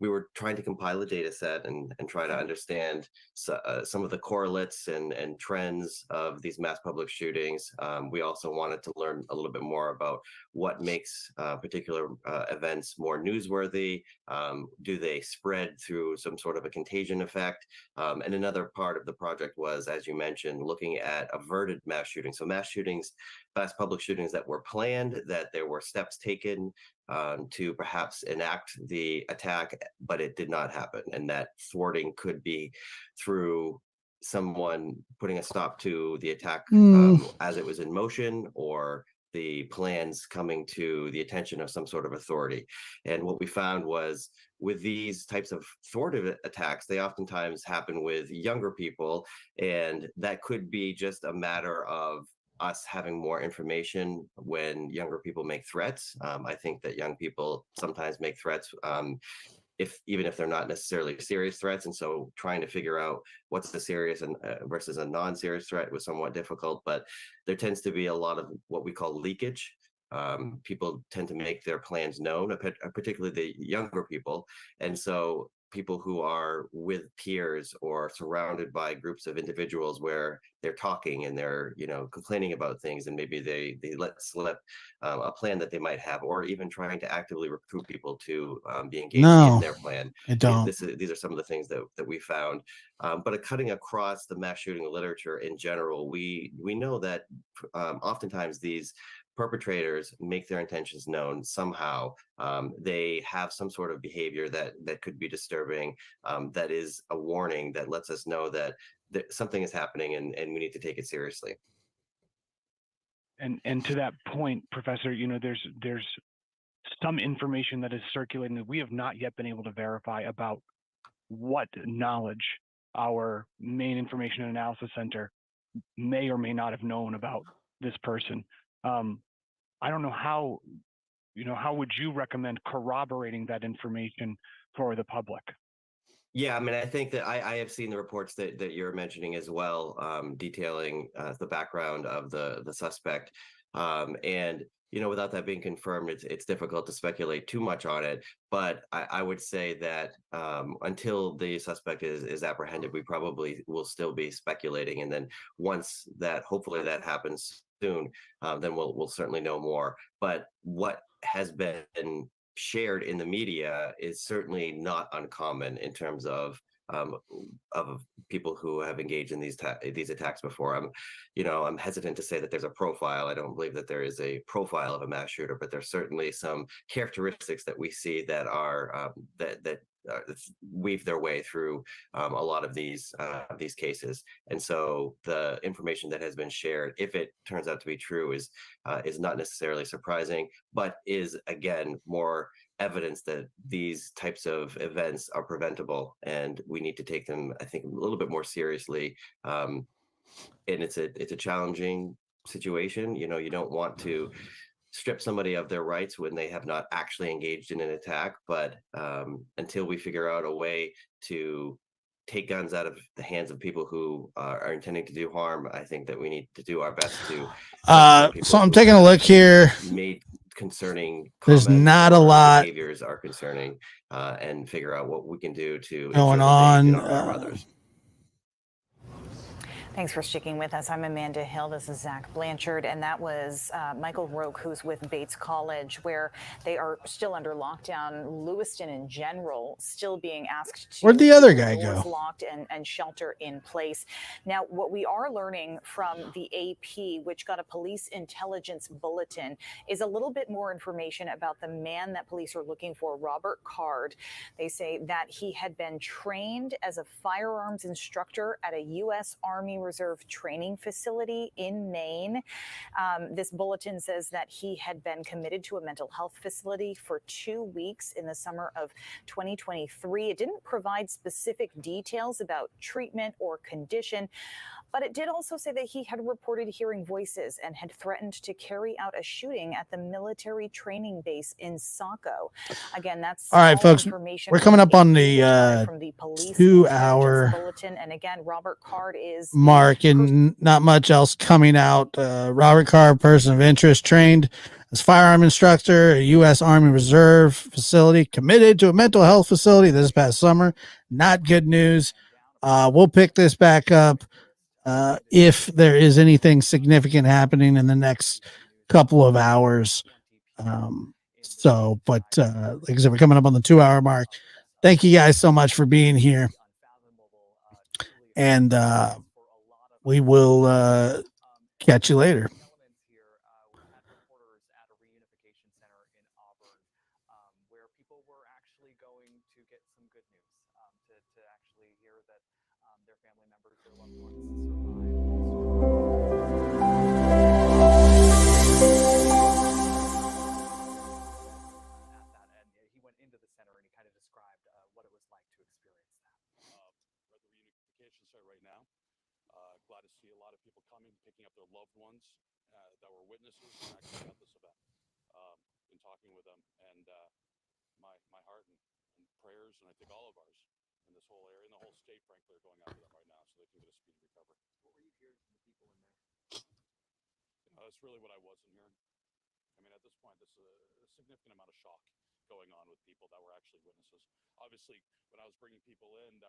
we were trying to compile a data set and try to understand some of the correlates and trends of these mass public shootings. We also wanted to learn a little bit more about what makes particular events more newsworthy. Do they spread through some sort of a contagion effect? And another part of the project was, as you mentioned, looking at averted mass shootings. So mass public shootings that were planned, that there were steps taken to perhaps enact the attack, but it did not happen. And that thwarting could be through someone putting a stop to the attack as it was in motion, or the plans coming to the attention of some sort of authority. And what we found was, with these types of thwarted attacks, they oftentimes happen with younger people, and that could be just a matter of us having more information when younger people make threats. I think that young people sometimes make threats even if they're not necessarily serious threats. And so trying to figure out what's the serious and versus a non-serious threat was somewhat difficult, but there tends to be a lot of what we call leakage. People tend to make their plans known, particularly the younger people. And so people who are with peers or surrounded by groups of individuals where they're talking and they're, complaining about things, and maybe they let slip a plan that they might have, or even trying to actively recruit people to be engaged in No, their plan. I don't. These are some of the things that we found. But cutting across the mass shooting literature in general, we know that oftentimes these perpetrators make their intentions known somehow. They have some sort of behavior that could be disturbing, that is a warning that lets us know that something is happening, and we need to take it seriously. And to that point, Professor, there's some information that is circulating that we have not yet been able to verify about what knowledge our Maine Information and Analysis Center may or may not have known about this person. I don't know how would you recommend corroborating that information for the public? Yeah, I mean, I think that I have seen the reports that you're mentioning as well, detailing the background of the suspect. And, without that being confirmed, it's difficult to speculate too much on it. But I would say that until the suspect is apprehended, we probably will still be speculating. And then once hopefully that happens soon, then we'll certainly know more. But what has been shared in the media is certainly not uncommon in terms of people who have engaged in these attacks before. I'm hesitant to say that there's a profile. I don't believe that there is a profile of a mass shooter, but there's certainly some characteristics that we see that are that weave their way through a lot of these cases. And so the information that has been shared, if it turns out to be true, is not necessarily surprising, but is again more evidence that these types of events are preventable, and we need to take them, I think, a little bit more seriously. And it's a challenging situation. You don't want to strip somebody of their rights when they have not actually engaged in an attack. But until we figure out a way to take guns out of the hands of people who are intending to do harm, I think that we need to do our best to. So I'm taking a look here. Made concerning. There's not a lot behaviors are concerning, and figure out what we can do to going on. Thanks for sticking with us. I'm Amanda Hill. This is Zach Blanchard. And that was Michael Roque, who's with Bates College, where they are still under lockdown. Lewiston in general still being asked to Where'd the other guy go? Locked and shelter in place. Now, what we are learning from the AP, which got a police intelligence bulletin, is a little bit more information about the man that police are looking for, Robert Card. They say that he had been trained as a firearms instructor at a U.S. Army Reserve training facility in Maine. This bulletin says that he had been committed to a mental health facility for 2 weeks in the summer of 2023. It didn't provide specific details about treatment or condition, but it did also say that he had reported hearing voices and had threatened to carry out a shooting at the military training base in Saco. Again, that's all right, folks. Information we're coming up on the from the police 2-hour bulletin, and again, Robert Card is mark, and not much else coming out. Robert Card, person of interest, trained as firearm instructor, a U.S. Army Reserve facility, committed to a mental health facility this past summer. Not good news. We'll pick this back up if there is anything significant happening in the next couple of hours. But like I said, we're coming up on the 2-hour mark. Thank you guys so much for being here. And we will catch you later. Right now, glad to see a lot of people coming, picking up their loved ones that were witnesses actually at this event, and talking with them. And my heart and prayers, and I think all of ours in this whole area, in the whole state, frankly, are going out to them right now, so they can get a speedy recovery. What were you hearing from the people in there? That's really what I wasn't hearing. I mean, at this point, this is a significant amount of shock, going on with people that were actually witnesses. Obviously, when I was bringing people in that